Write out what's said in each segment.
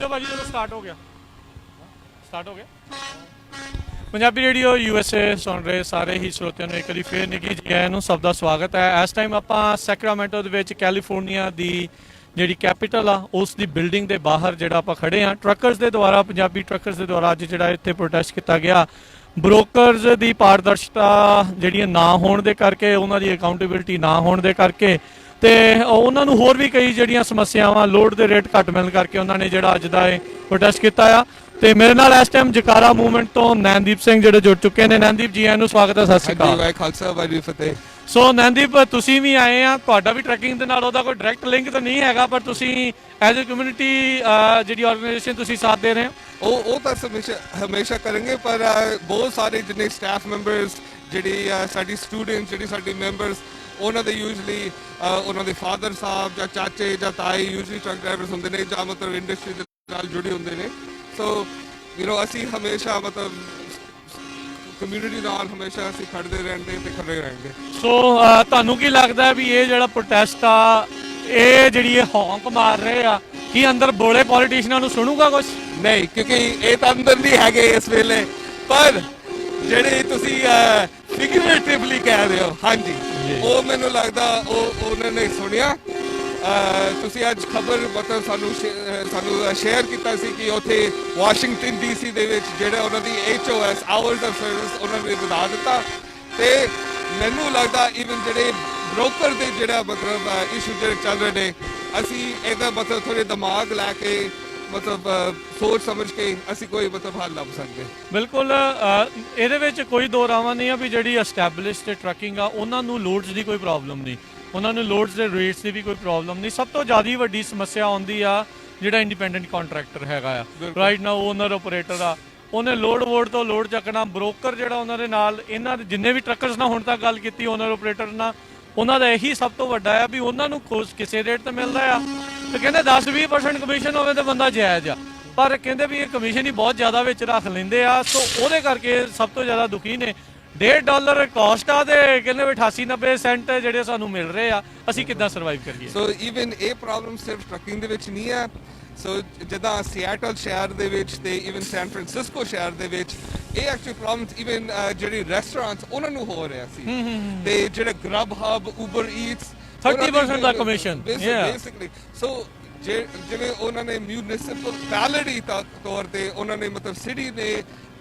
ਦੱਸੋ ਭਾਜੀ ਜਦੋਂ ਸਟਾਰਟ ਹੋ ਗਿਆ ਪੰਜਾਬੀ ਰੇਡੀਓ USA ਸੁਣ ਰਹੇ ਸਾਰੇ ਹੀ ਸਰੋਤਿਆਂ ਨੂੰ ਇੱਕ ਵਾਰੀ ਫੇਰ ਨਿੱਘੀ ਜੀ ਆਇਆਂ ਨੂੰ ਸਭ ਦਾ ਸਵਾਗਤ ਹੈ। ਇਸ ਟਾਈਮ ਆਪਾਂ ਸੈਕਰਾਮੈਂਟੋ ਦੇ ਵਿੱਚ ਕੈਲੀਫੋਰਨੀਆ ਦੀ ਜਿਹੜੀ ਕੈਪੀਟਲ ਆ ਉਸ ਦੀ ਬਿਲਡਿੰਗ ਦੇ ਬਾਹਰ ਜਿਹੜਾ ਆਪਾਂ ਖੜੇ ਹਾਂ। ਟਰੱਕਰਸ ਦੇ ਦੁਆਰਾ ਪੰਜਾਬੀ ਟਰੱਕਰਸ ਦੇ ਦੁਆਰਾ ਅੱਜ ਜਿਹੜਾ ਇੱਥੇ ਪ੍ਰੋਟੈਸਟ ਕੀਤਾ ਗਿਆ ਬ੍ਰੋਕਰਸ ਦੀ ਪਾਰਦਰਸ਼ਤਾ ਜਿਹੜੀਆਂ ਨਾ ਹੋਣ ਦੇ ਕਰਕੇ, ਉਹਨਾਂ ਦੀ ਅਕਾਊਂਟੇਬਿਲਿਟੀ ਨਾ ਹੋਣ ਦੇ ਕਰਕੇ ਤੇ ਉਹਨਾਂ ਨੂੰ ਹੋਰ ਵੀ ਕਈ ਜਿਹੜੀਆਂ ਸਮੱਸਿਆਵਾਂ ਲੋਡ ਦੇ ਰੇਟ ਘੱਟ ਮਿਲਣ ਕਰਕੇ ਉਹਨਾਂ ਨੇ ਜਿਹੜਾ ਅੱਜ ਦਾ ਇਹ ਪ੍ਰੋਟੈਸਟ ਕੀਤਾ ਆ। ਤੇ ਮੇਰੇ ਨਾਲ ਇਸ ਟਾਈਮ ਜਕਾਰਾ ਮੂਵਮੈਂਟ ਤੋਂ ਨੈਨਦੀਪ ਸਿੰਘ ਜਿਹੜੇ ਜੁੜ ਚੁੱਕੇ ਨੇ। ਨੈਨਦੀਪ ਜੀ ਆਇਆਂ ਨੂੰ ਸਵਾਗਤ ਹੈ। ਸਤਿ ਸ਼੍ਰੀ ਅਕਾਲ। ਵਾਹਿ ਖਾਲਸਾ ਵਾਹਿਗੁਰੂ ਫਤਿਹ। ਸੋ ਨੈਨਦੀਪ ਤੁਸੀਂ ਵੀ ਆਏ ਆ, ਤੁਹਾਡਾ ਵੀ ਟਰੈਕਿੰਗ ਦੇ ਨਾਲ ਉਹਦਾ ਕੋਈ ਡਾਇਰੈਕਟ ਲਿੰਕ ਤਾਂ ਨਹੀਂ ਹੈਗਾ, ਪਰ ਤੁਸੀਂ ਐਜ਼ ਅ ਕਮਿਊਨਿਟੀ ਜਿਹੜੀ ਆਰਗੇਨਾਈਜੇਸ਼ਨ ਤੁਸੀਂ ਸਾਥ ਦੇ ਰਹੇ ਹੋ ਉਹ ਤਾਂ ਹਮੇਸ਼ਾ ਕਰਾਂਗੇ, ਪਰ ਬਹੁਤ ਸਾਰੇ ਜਿੰਨੇ ਸਟਾਫ ਮੈਂਬਰਸ ਜਿਹੜੀ ਸਾਡੀ ਸਟੂਡੈਂਟਸ ਜਿਹੜੀ ਸਾਡੇ ਮੈਂਬਰਸ ਉਹਨਾਂ ਦੇ ਯੂਜਲੀ ਉਹਨਾਂ ਦੇ ਫਾਦਰ ਸਾਹਿਬ ਜਾਂ ਚਾਚੇ ਜਾਂ ਤਾਏ ਯੂਜਲੀ ਟਰੱਕ ਡਰਾਈਵਰਸ ਹੁੰਦੇ ਨੇ ਜਾਂ ਮਤਲਬ ਇੰਡਸਟਰੀ ਦੇ ਨਾਲ ਜੁੜੇ ਹੁੰਦੇ ਨੇ। ਸੋ ਅਸੀਂ ਹਮੇਸ਼ਾ ਮਤਲਬ ਕਮਿਊਨਿਟੀ ਨਾਲ ਹਮੇਸ਼ਾ ਅਸੀਂ ਖੜਦੇ ਰਹਿੰਦੇ ਤੇ ਖੜੇ ਰਹਿੰਦੇ। ਸੋ ਤੁਹਾਨੂੰ ਕੀ ਲੱਗਦਾ ਵੀ ਇਹ ਜਿਹੜਾ ਪ੍ਰੋਟੈਸਟ ਆ ਇਹ ਜਿਹੜੀ ਇਹ ਹੌਂਕ ਮਾਰ ਰਹੇ ਆ ਕੀ ਅੰਦਰ ਬੋਲੇ ਪੋਲੀਟੀਸ਼ੀਅਨਾਂ ਨੂੰ ਸੁਣੂਗਾ ਕੁਝ? ਨਹੀਂ, ਕਿਉਂਕਿ ਇਹ ਤਾਂ ਅੰਦਰ ਨਹੀਂ ਹੈਗੇ ਇਸ ਵੇਲੇ, ਪਰ ਜਿਹੜੇ ਤੁਸੀਂ ਫਿਗਰੇਟਿਵਲੀ ਕਹਿ ਰਹੇ ਹੋ, ਹਾਂਜੀ, ਉਹ ਮੈਨੂੰ ਲੱਗਦਾ ਉਹਨਾਂ ਨੇ ਸੁਣਿਆ। ਤੁਸੀਂ ਅੱਜ ਖਬਰ ਮਤਲਬ ਸਾਨੂੰ ਸ਼ੇਅਰ ਕੀਤਾ ਸੀ ਕਿ ਉੱਥੇ ਵਾਸ਼ਿੰਗਟਨ DC ਦੇ ਵਿੱਚ ਜਿਹੜਾ ਉਹਨਾਂ ਦੀ HOS ਆਵਰਸ ਆਫ ਸਰਵਿਸ ਉਹਨਾਂ ਨੇ ਵਧਾ ਦਿੱਤਾ। ਤੇ ਮੈਨੂੰ ਲੱਗਦਾ ਈਵਨ ਜਿਹੜੇ ਬ੍ਰੋਕਰ ਦੇ ਜਿਹੜਾ ਮਤਲਬ ਇਸ਼ੂ ਜਿਹੜੇ ਚੱਲ ਰਹੇ ਨੇ, ਅਸੀਂ ਇਹਦਾ ਮਤਲਬ ਥੋੜੇ ਦਿਮਾਗ ਲੈ ਕੇ ਮਤਲਬ ਸੋਚ ਸਮਝ ਕੇ ਅਸੀਂ ਕੋਈ ਮਤਲਬ ਹੱਲ ਲੱਭ ਸਕਦੇ। ਬਿਲਕੁਲ, ਇਹਦੇ ਵਿੱਚ ਕੋਈ ਦੋ ਰਾਵਾਂ ਨਹੀਂ ਆ ਵੀ ਜਿਹੜੀ ਐਸਟੈਬਲਿਸ਼ਡ ਟਰੱਕਿੰਗ ਆ ਉਹਨਾਂ ਨੂੰ ਲੋਡਸ ਦੀ ਕੋਈ ਪ੍ਰੋਬਲਮ ਨਹੀਂ, ਉਹਨਾਂ ਨੂੰ ਲੋਡਸ ਦੇ ਰੇਟਸ ਦੀ ਵੀ ਕੋਈ ਪ੍ਰੋਬਲਮ ਨਹੀਂ। ਸਭ ਤੋਂ ਜ਼ਿਆਦਾ ਵੱਡੀ ਸਮੱਸਿਆ ਆਉਂਦੀ ਆ ਜਿਹੜਾ ਇੰਡੀਪੈਂਡੈਂਟ ਕੰਟਰੈਕਟਰ ਹੈਗਾ ਆ, ਰਾਈਟ ਨਾਓ ਓਨਰ ਆਪਰੇਟਰ ਆ, ਉਹਨੇ ਲੋਡ ਵੋਡ ਤੋਂ ਲੋਡ ਚੱਕਣਾ। ਬ੍ਰੋਕਰ ਜਿਹੜਾ ਉਹਨਾਂ ਦੇ ਨਾਲ ਇਹਨਾਂ ਦੇ ਜਿੰਨੇ ਵੀ ਟਰੱਕਰਸ ਨਾਲ ਹੁਣ ਤੱਕ ਗੱਲ ਕੀਤੀ ਓਨਰ ਆਪਰੇਟਰ ਨਾਲ, ਉਹਨਾਂ ਦਾ ਇਹੀ ਸਭ ਤੋਂ ਵੱਡਾ ਆ ਵੀ ਉਹਨਾਂ ਨੂੰ ਕਿਸੇ ਰੇਟ ਤੇ ਮਿਲਦਾ ਆ ਤੇ ਕਹਿੰਦੇ 10-20% ਕਮਿਸ਼ਨ ਹੋਵੇ ਤਾਂ ਬੰਦਾ ਜਾਇਜ਼ ਆ, ਪਰ ਕਹਿੰਦੇ ਵੀ ਇਹ ਕਮਿਸ਼ਨ ਹੀ ਬਹੁਤ ਜ਼ਿਆਦਾ ਵਿੱਚ ਰੱਖ ਲੈਂਦੇ ਆ। ਸੋ ਉਹਦੇ ਕਰਕੇ ਸਭ ਤੋਂ ਜ਼ਿਆਦਾ ਦੁਖੀ ਨੇ। $1.5 ਕਾਸਟ ਆ ਤੇ ਕਹਿੰਦੇ 88-90 ਸੈਂਟ ਜਿਹੜੇ ਸਾਨੂੰ ਮਿਲ ਰਹੇ ਆ, ਅਸੀਂ ਕਿੱਦਾਂ ਸਰਵਾਈਵ ਕਰੀਏ? ਸੋ ਈਵਨ ਇਹ ਪ੍ਰੋਬਲਮ ਸਿਰਫ ਟਰੱਕਿੰਗ ਦੇ ਵਿੱਚ ਨਹੀਂ ਹੈ। ਸੋ ਜਿੱਦਾਂ ਸਿਐਟਲ ਸ਼ਹਿਰ ਦੇ ਵਿੱਚ ਤੇ ਈਵਨ ਸੈਨ ਫ੍ਰਾਂਸਿਸਕੋ ਸ਼ਹਿਰ ਦੇ ਵਿੱਚ ਇਹ ਐਕਚੁਅਲੀ ਪ੍ਰੋਬਲਮ ਈਵਨ ਜਿਹੜੇ ਰੈਸਟੋਰੈਂਟਸ ਉਹਨਾਂ ਨੂੰ ਹੋ ਰਿਹਾ ਸੀ। ਤੇ ਜਿਹੜੇ ਗਰਬ ਹਬ, ਉਬਰ ਈਟਸ 30% ਦਾ ਕਮਿਸ਼ਨ ਬੇਸਿਕਲੀ। ਸੋ ਜਿਵੇਂ ਉਹਨਾਂ ਨੇ ਮਿਊਨਿਸਿਪੈਲਿਟੀ ਤੌਰ ਤੇ ਉਹਨਾਂ ਨੇ ਮਤਲਬ ਸਿਟੀ ਨੇ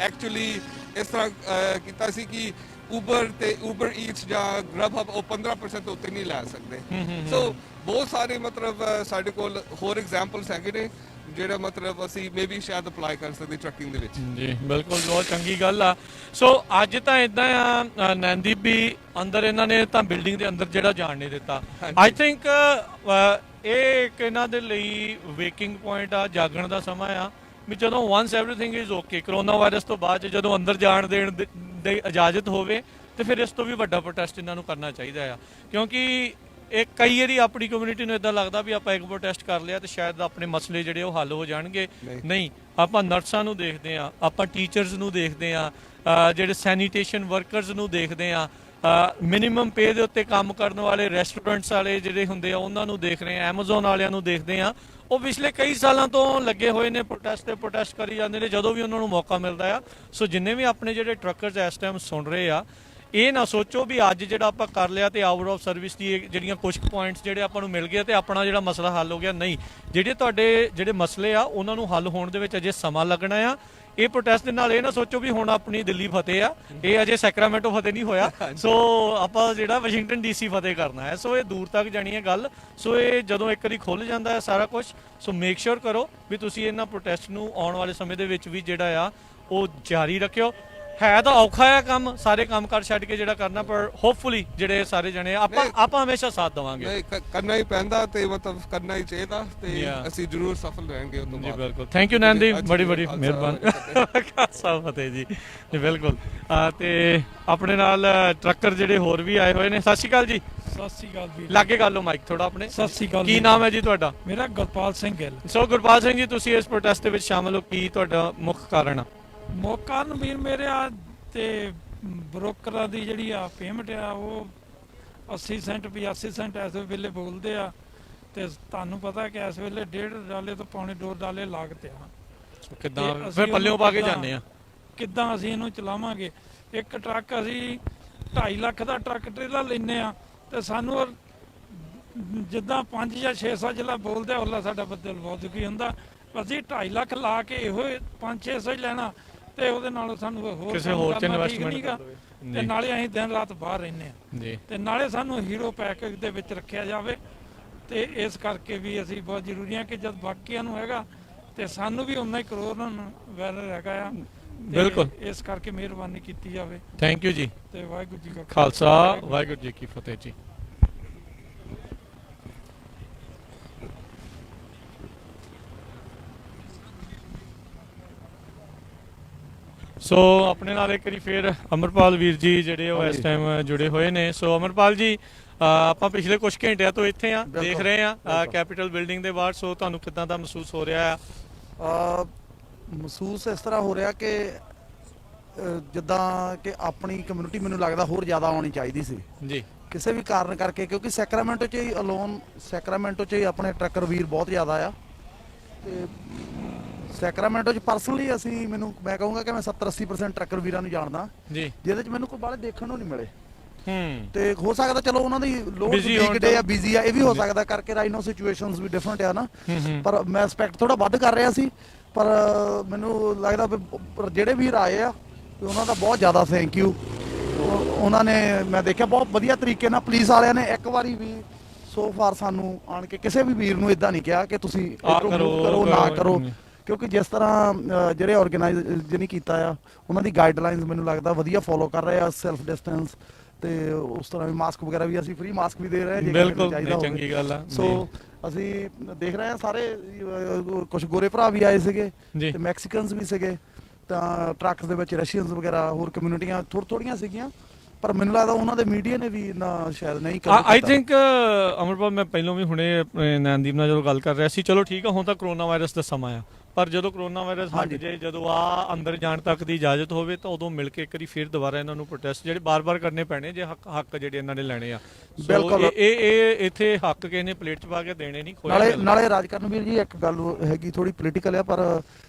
ਐਕਚੁਅਲੀ ਇਸ ਤਰ੍ਹਾਂ ਕੀਤਾ ਸੀ ਕਿ ਉਬਰ ਈਟਸ ਜਾਂ ਗਰਬ ਹਬ ਉਹ 15% ਉੱਤੇ ਨਹੀਂ ਲੈ ਸਕਦੇ। ਸੋ ਬਹੁਤ ਸਾਰੇ ਮਤਲਬ ਸਾਡੇ ਕੋਲ ਹੋਰ ਐਗਜ਼ਾਮਪਲਸ ਹੈਗੇ ਨੇ ਜਿਹੜਾ ਮਤਲਬ ਅਸੀਂ ਮੇਬੀ ਸ਼ਾਇਦ ਅਪਲਾਈ ਕਰ ਸਕਦੇ ਟਰੱਕਿੰਗ ਦੇ ਵਿੱਚ। ਜੀ ਬਿਲਕੁਲ, ਬਹੁਤ ਚੰਗੀ ਗੱਲ ਆ। ਸੋ ਅੱਜ ਤਾਂ ਇਦਾਂ ਆ ਨੈਨਦੀਪ ਵੀ ਅੰਦਰ ਇਹਨਾਂ ਨੇ ਤਾਂ ਬਿਲਡਿੰਗ ਦੇ ਅੰਦਰ ਜਿਹੜਾ ਜਾਣ ਨਹੀਂ ਦਿੱਤਾ। ਆਈ ਥਿੰਕ ਇਹ ਇੱਕ ਇਹਨਾਂ ਦੇ ਲਈ ਵੇਕਿੰਗ ਪੁਆਇੰਟ ਆ, ਜਾਗਣ ਦਾ ਸਮਾਂ ਆ ਵੀ ਜਦੋਂ once everything is okay, corona virus ਤੋਂ ਬਾਅਦ ਜਦੋਂ ਅੰਦਰ ਜਾਣ ਦੇਣ ਦੀ ਇਜਾਜ਼ਤ ਹੋਵੇ ਤੇ ਫਿਰ ਇਸ ਤੋਂ ਵੀ ਵੱਡਾ ਪ੍ਰੋਟੈਸਟ ਇਹਨਾਂ ਨੂੰ ਕਰਨਾ ਚਾਹੀਦਾ ਆ। ਕਿਉਂਕਿ ਇਹ ਕਈ ਵਾਰੀ ਆਪਣੀ ਕਮਿਊਨਿਟੀ ਨੂੰ ਇਦਾਂ ਲੱਗਦਾ ਵੀ ਆਪਾਂ ਇੱਕ ਪ੍ਰੋਟੈਸਟ ਕਰ ਲਿਆ ਤੇ ਸ਼ਾਇਦ ਆਪਣੇ ਮਸਲੇ ਜਿਹੜੇ ਉਹ ਹੱਲ ਹੋ ਜਾਣਗੇ। ਨਹੀਂ, ਆਪਾਂ ਨਰਸਾਂ ਨੂੰ ਦੇਖਦੇ ਆ, ਆਪਾਂ ਟੀਚਰਸ ਨੂੰ ਦੇਖਦੇ ਆ, ਜਿਹੜੇ ਸੈਨੀਟੇਸ਼ਨ ਵਰਕਰਸ ਨੂੰ ਦੇਖਦੇ ਆ, ਮਿਨੀਮਮ ਪੇ ਦੇ ਉੱਤੇ ਕੰਮ ਕਰਨ ਵਾਲੇ ਰੈਸਟੋਰੈਂਟਸ ਵਾਲੇ ਜਿਹੜੇ ਹੁੰਦੇ ਆ ਉਹਨਾਂ ਨੂੰ ਦੇਖ ਰਹੇ ਆ, ਐਮਾਜ਼ੋਨ ਵਾਲਿਆਂ ਨੂੰ ਦੇਖਦੇ ਆ। ਉਹ ਪਿਛਲੇ ਕਈ ਸਾਲਾਂ ਤੋਂ ਲੱਗੇ ਹੋਏ ਨੇ ਪ੍ਰੋਟੈਸਟ ਕਰੀ ਜਾਂਦੇ ਨੇ ਜਦੋਂ ਵੀ ਉਹਨਾਂ ਨੂੰ ਮੌਕਾ ਮਿਲਦਾ ਆ। ਸੋ ਜਿੰਨੇ ਵੀ ਆਪਣੇ ਜਿਹੜੇ ਟਰੱਕਰਸ ਇਸ ਟਾਈਮ ਸੁਣ ਰਹੇ ਆ, ਇਹ ਨਾ ਸੋਚੋ ਵੀ ਅੱਜ ਜਿਹੜਾ ਆਪਾਂ ਕਰ ਲਿਆ ਤੇ ਆਊਟ ਆਫ ਸਰਵਿਸ ਦੀ ਜਿਹੜੀਆਂ ਕੁਝ ਪੁਆਇੰਟਸ ਜਿਹੜੇ ਆਪਾਂ ਨੂੰ ਮਿਲ ਗਏ ਤੇ ਆਪਣਾ ਜਿਹੜਾ ਮਸਲਾ ਹੱਲ ਹੋ ਗਿਆ। ਨਹੀਂ, ਜਿਹੜੇ ਤੁਹਾਡੇ ਜਿਹੜੇ ਮਸਲੇ ਆ ਉਹਨਾਂ ਨੂੰ ਹੱਲ ਹੋਣ ਦੇ ਵਿੱਚ ਅਜੇ ਸਮਾਂ ਲੱਗਣਾ ਆ। ਇਹ ਪ੍ਰੋਟੈਸਟ ਦੇ ਨਾਲ ਇਹ ਨਾ ਸੋਚੋ ਵੀ ਹੁਣ ਆਪਣੀ ਦਿੱਲੀ ਫਤਿਹ ਆ, ਇਹ ਅਜੇ ਸੈਕਰਾਮੈਂਟੋ ਫਤਿਹ ਨਹੀਂ ਹੋਇਆ। ਸੋ ਆਪਾਂ ਜਿਹੜਾ ਵਾਸ਼ਿੰਗਟਨ DC ਫਤਿਹ ਕਰਨਾ ਹੈ। ਸੋ ਇਹ ਦੂਰ ਤੱਕ ਜਾਣੀ ਹੈ ਗੱਲ। ਸੋ ਇਹ ਜਦੋਂ ਇੱਕ ਵਾਰੀ ਖੁੱਲ ਜਾਂਦਾ ਹੈ ਸਾਰਾ ਕੁਝ, ਸੋ ਮੇਕ ਸ਼ੋਰ ਕਰੋ ਵੀ ਤੁਸੀਂ ਇਹਨਾਂ ਪ੍ਰੋਟੈਸਟ ਨੂੰ ਆਉਣ ਵਾਲੇ ਸਮੇਂ ਦੇ ਵਿੱਚ ਵੀ ਜਿਹੜਾ ਆ ਉਹ ਜਾਰੀ ਰੱਖਿਓ। ਹੈ ਤਾਂ ਔਖਾ ਆ ਕੰਮ, ਸਾਰੇ ਕੰਮ ਕਰ ਛੱਡ ਕੇ ਜਿਹੜਾ ਕਰਨਾ, ਪਰ ਹੋਪਫੁਲੀ ਜਿਹੜੇ ਸਾਰੇ ਜਣੇ ਆਪਾਂ ਹਮੇਸ਼ਾ ਸਾਥ ਦੇਵਾਂਗੇ। ਕਰਨਾ ਹੀ ਪੈਂਦਾ ਤੇ ਮਤਲਬ ਕਰਨਾ ਹੀ ਚਾਹੀਦਾ ਤੇ ਅਸੀਂ ਜ਼ਰੂਰ ਸਫਲ ਰਹਾਂਗੇ ਉਦੋਂ ਬਾਅਦ। ਬਿਲਕੁਲ, ਥੈਂਕ ਯੂ ਨੈਨਦੀਪ, ਬੜੀ ਮਿਹਰਬਾਨੀ। ਖਾਲਸਾ ਫਤਿਹ ਜੀ। ਬਿਲਕੁਲ, ਤੇ ਆਪਣੇ ਨਾਲ ਟਰੱਕਰ ਜਿਹੜੇ ਹੋਰ ਵੀ ਆਏ ਹੋਏ ਨੇ। ਸਤਿ ਸ਼੍ਰੀ ਅਕਾਲ ਜੀ। ਸਤਿ ਸ਼੍ਰੀ ਅਕਾਲ ਜੀ। ਲਾਗੇ ਕਰ ਲਓ ਮਾਈਕ ਥੋੜਾ ਆਪਣੇ। ਸਤਿ ਸ਼੍ਰੀ ਅਕਾਲ। ਕੀ ਨਾਮ ਹੈ ਜੀ ਤੁਹਾਡਾ? ਮੇਰਾ ਗੁਰਪਾਲ ਸਿੰਘ ਗਿੱਲ। ਸੋ ਗੁਰਪਾਲ ਸਿੰਘ ਜੀ, ਤੁਸੀਂ ਇਸ ਪ੍ਰੋਟੈਸਟ ਦੇ ਵਿੱਚ ਸ਼ਾਮਲ ਹੋ, ਕੀ ਤੁਹਾਡਾ ਮੁੱਖ ਕਾਰਨ ਆ? ਮੌਕਾ ਵੀਰ ਮੇਰੇ ਆ ਤੇ ਬ੍ਰੋਕਰਾਂ ਦੀ ਜਿਹੜੀ ਆ ਪੇਮੈਂਟ ਆ ਉਹ 80 ਸੈਂਟ 85 ਸੈਂਟ ਇਸ ਵੇਲੇ ਬੋਲਦੇ ਆ ਤੇ ਤੁਹਾਨੂੰ ਪਤਾ ਕਿ ਇਸ ਵੇਲੇ 1.5 ਡਾਲੇ ਤੋਂ ਪੌਣੇ 2 ਡਾਲੇ ਲਾਗਤ ਆ। ਕਿੱਦਾਂ ਤੇ ਅਸੀਂ ਫਿਰ ਪੱਲਿਓਂ ਪਾ ਕੇ ਕਿੱਦਾਂ- ਜਾਂਦੇ ਆ? ਕਿੱਦਾਂ ਅਸੀਂ ਇਹਨੂੰ ਚਲਾਵਾਂਗੇ? ਇੱਕ ਟਰੱਕ ਅਸੀਂ 2.5 ਲੱਖ ਦਾ ਟਰੱਕ ਟਰੇਲਾ ਲੈਨੇ ਆ ਤੇ ਸਾਨੂੰ ਜਿੱਦਾਂ 5 ਜਾਂ 600 ਜ਼ਿਲ੍ਹਾ ਬੋਲਦੇ ਆ ਉਹਲਾ ਸਾਡਾ ਬੱਦਲ ਬਹੁਤ ਦੁਖੀ ਹੁੰਦਾ। ਅਸੀਂ 2.5 ਲੱਖ ਲਾ ਕੇ ਇਹੋ 500-600 ਹੀ ਲੈਣਾ ਤੇ ਉਹਦੇ ਨਾਲ ਸਾਨੂੰ ਹੋਰ ਕਿਸੇ ਕੰਮ ਹੋਰ ਚ ਕਰਨਾ ਠੀਕ ਇਨਵੈਸਟਮੈਂਟ ਨੀ ਗਾ। ਤੇ ਨਾਲੇ ਅਸੀਂ ਦਿਨ ਰਾਤ ਬਾਹਰ ਰਹਿੰਦੇ ਆ ਜੀ ਤੇ ਨਾਲੇ ਸਾਨੂੰ ਹੀਰੋ ਪੈਕੇਜ ਦੇ ਵਿੱਚ ਰੱਖਿਆ ਜਾਵੇ। ਤੇ ਇਸ ਕਰਕੇ ਵੀ ਅਸੀਂ ਬਹੁਤ ਜ਼ਰੂਰੀ ਆ ਕਿ ਜਦ ਬਾਕੀਆਂ ਨੂੰ ਹੈਗਾ ਤੇ ਸਾਨੂੰ ਵੀ ਉਨਾ ਹੀ ਕਰੋੜ ਵੈਲਰ ਹੈਗਾ ਆ। ਤੇ ਬਿਲਕੁਲ। ਇਸ ਕਰਕੇ ਮਿਹਰਬਾਨੀ ਕੀਤੀ ਜਾਵੇ ਥੈਂਕ ਯੂ ਜੀ। ਤੇ ਵਾਹਿਗੁਰੂ ਜੀ ਕਾ ਖਾਲਸਾ ਵਾਹਿਗੁਰੂ ਜੀ ਕੀ ਫਤਿਹ ਜੀ। ਸੋ ਆਪਣੇ ਨਾਲ ਇੱਕ ਵਾਰੀ ਫੇਰ ਅਮਰਪਾਲ ਵੀਰ ਜੀ ਜਿਹੜੇ ਉਹ ਇਸ ਟਾਈਮ ਜੁੜੇ ਹੋਏ ਨੇ। ਸੋ ਅਮਰਪਾਲ ਜੀ ਆਪਾਂ ਪਿਛਲੇ ਕੁਝ ਘੰਟਿਆਂ ਤੋਂ ਇੱਥੇ ਆ ਦੇਖ ਰਹੇ ਆ ਕੈਪੀਟਲ ਬਿਲਡਿੰਗ ਦੇ ਬਾਹਰ। ਸੋ ਤੁਹਾਨੂੰ ਕਿੱਦਾਂ ਦਾ ਮਹਿਸੂਸ ਹੋ ਰਿਹਾ ਆ? ਮਹਿਸੂਸ ਇਸ ਤਰ੍ਹਾਂ ਹੋ ਰਿਹਾ ਕਿ ਜਿੱਦਾਂ ਕਿ ਆਪਣੀ ਕਮਿਊਨਿਟੀ ਮੈਨੂੰ ਲੱਗਦਾ ਹੋਰ ਜ਼ਿਆਦਾ ਆਉਣੀ ਚਾਹੀਦੀ ਸੀ ਜੀ ਕਿਸੇ ਵੀ ਕਾਰਨ ਕਰਕੇ, ਕਿਉਂਕਿ ਸੈਕਰਾਮੈਂਟੋ 'ਚ ਹੀ ਅਲੋਨ ਸੈਕਰਾਮੈਂਟੋ 'ਚ ਹੀ ਆਪਣੇ ਟਰੱਕਰ ਵੀਰ ਬਹੁਤ ਜ਼ਿਆਦਾ ਆ। ਤੇ ਸੈਕਰਾਮੈਂਟੋ 'ਚ ਪਰਸਨਲੀ ਮੈਂ ਕਹੂੰਗਾ ਕਿ ਮੈਂ 70-80% ਟਰੱਕਰ ਵੀਰਾਂ ਨੂੰ ਜਾਣਦਾ, ਜੀ ਜਿਹਦੇ 'ਚ ਮੈਨੂੰ ਕੋਈ ਬਾਹਲੇ ਦੇਖਣ ਨੂੰ ਨਹੀਂ ਮਿਲੇ। ਤੇ ਹੋ ਸਕਦਾ ਚਲੋ ਉਹਨਾਂ ਦੀ ਲੋਡ Busy ਹੋਣ ਡੇ ਆ, ਬਿਜ਼ੀ ਆ, ਇਹ ਵੀ ਹੋ ਸਕਦਾ ਕਰਕੇ ਰਾਈਨੋ ਸਿਚੁਏਸ਼ਨਸ ਵੀ ਡਿਫਰੈਂਟ ਆ ਨਾ। ਪਰ ਮੈਂ ਐਕਸਪੈਕਟ ਥੋੜਾ ਵੱਧ ਕਰ ਰਿਹਾ ਸੀ। ਪਰ ਮੈਨੂੰ ਲੱਗਦਾ ਵੀ ਜਿਹੜੇ ਵੀਰ ਆਏ ਆ ਤੇ ਉਹਨਾਂ ਦਾ ਬਹੁਤ ਜ਼ਿਆਦਾ ਥੈਂਕ ਯੂ। ਉਹਨਾਂ ਨੇ ਮੈਂ ਦੇਖਿਆ ਬਹੁਤ ਵਧੀਆ ਤਰੀਕੇ ਨਾਲ ਪੁਲਿਸ ਵਾਲਿਆਂ ਨੇ ਇੱਕ ਵਾਰੀ ਵੀ ਸੋ ਫਾਰ ਸਾਨੂੰ ਆਣ ਕੇ ਕਿਸੇ ਵੀ ਵੀਰ ਨੂੰ ਇਦਾਂ ਨਹੀਂ ਕਿਹਾ ਕਿ ਤੁਸੀਂ ਇੱਧਰੋਂ move ਕਰੋ ਨਾ ਕਰੋ, ਕਿਉਂਕਿ ਜਿਸ ਤਰ੍ਹਾਂ ਜਿਹੜੇ ਆਰਗੇਨਾਈਜ਼ ਜਿਹਨੇ ਕੀਤਾ ਆ ਉਹਨਾਂ ਦੀ ਗਾਈਡਲਾਈਨਸ ਮੈਨੂੰ ਲੱਗਦਾ ਵਧੀਆ ਫੋਲੋ ਕਰ ਰਹੇ ਆ, ਸੈਲਫ ਡਿਸਟੈਂਸ ਤੇ ਉਸ ਤਰ੍ਹਾਂ ਵੀ ਮਾਸਕ ਵਗੈਰਾ ਵੀ ਅਸੀਂ ਫ੍ਰੀ ਮਾਸਕ ਵੀ ਦੇ ਰਹੇ ਹਾਂ ਜੇ ਬਿਲਕੁਲ ਚਾਹੀਦਾ ਹੋਵੇ। ਚੰਗੀ ਗੱਲ ਆ। ਸੋ ਅਸੀਂ ਦੇਖ ਰਹੇ ਹਾਂ ਸਾਰੇ ਕੁਝ ਗੋਰੇ ਭਰਾ ਵੀ ਆਏ ਸੀਗੇ ਜੀ ਤੇ ਮੈਕਸੀਕਨਸ ਵੀ ਸੀਗੇ, ਤਾਂ ਟਰੱਕਸ ਦੇ ਵਿੱਚ ਰਸ਼ੀਅਨਸ ਵਗੈਰਾ ਹੋਰ ਕਮਿਊਨਿਟੀਆਂ ਥੋੜੀਆਂ ਸੀਗੀਆਂ। ਪਰ ਮੈਨੂੰ ਲੱਗਦਾ ਉਹਨਾਂ ਦੇ ਮੀਡੀਆ ਨੇ ਵੀ ਨਾ ਸ਼ਾਇਦ ਨਹੀਂ ਆਈ ਥਿੰਕ ਅਮਰਪਾਲ ਮੈਂ ਪਹਿਲਾਂ ਵੀ ਹੁਣੇ ਨੈਨਦੀਪ ਨਾਲ ਜਦੋਂ ਗੱਲ ਕਰ ਰਿਹਾ ਸੀ, ਚਲੋ ਠੀਕ ਆ ਹੁਣ ਤਾਂ ਕਰੋਨਾ ਵਾਇਰਸ ਦਾ ਸਮਾਂ ਆ, ਪਰ ਜਦੋਂ ਕਰੋਨਾ ਵਾਇਰਸ ਹਟ ਜਾਏ, ਜਦੋਂ ਆ ਅੰਦਰ ਜਾਣ ਤੱਕ ਦੀ ਇਜਾਜ਼ਤ ਹੋਵੇ ਤਾਂ ਉਦੋਂ ਮਿਲ ਕੇ ਇੱਕ ਵਾਰੀ ਫਿਰ ਦੁਬਾਰਾ ਇਹਨਾਂ ਨੂੰ ਪ੍ਰੋਟੈਸਟ ਜਿਹੜੇ ਬਾਰ-ਬਾਰ ਕਰਨੇ ਪੈਣੇ ਜੇ ਹੱਕ ਜਿਹੜੇ ਇਹਨਾਂ ਨੇ ਲੈਣੇ ਆ। ਬਿਲਕੁਲ ਇਹ ਇੱਥੇ ਹੱਕ ਕਿਸੇ ਨੇ ਪਲੇਟ 'ਚ ਪਾ ਕੇ ਦੇਣੇ ਨਹੀਂ। ਨਾਲੇ ਰਾਜਕਰਨ ਵੀਰ ਜੀ ਇੱਕ ਗੱਲ ਹੈਗੀ ਥੋੜੀ ਪੋਲੀਟੀਕਲ ਆ, ਪਰ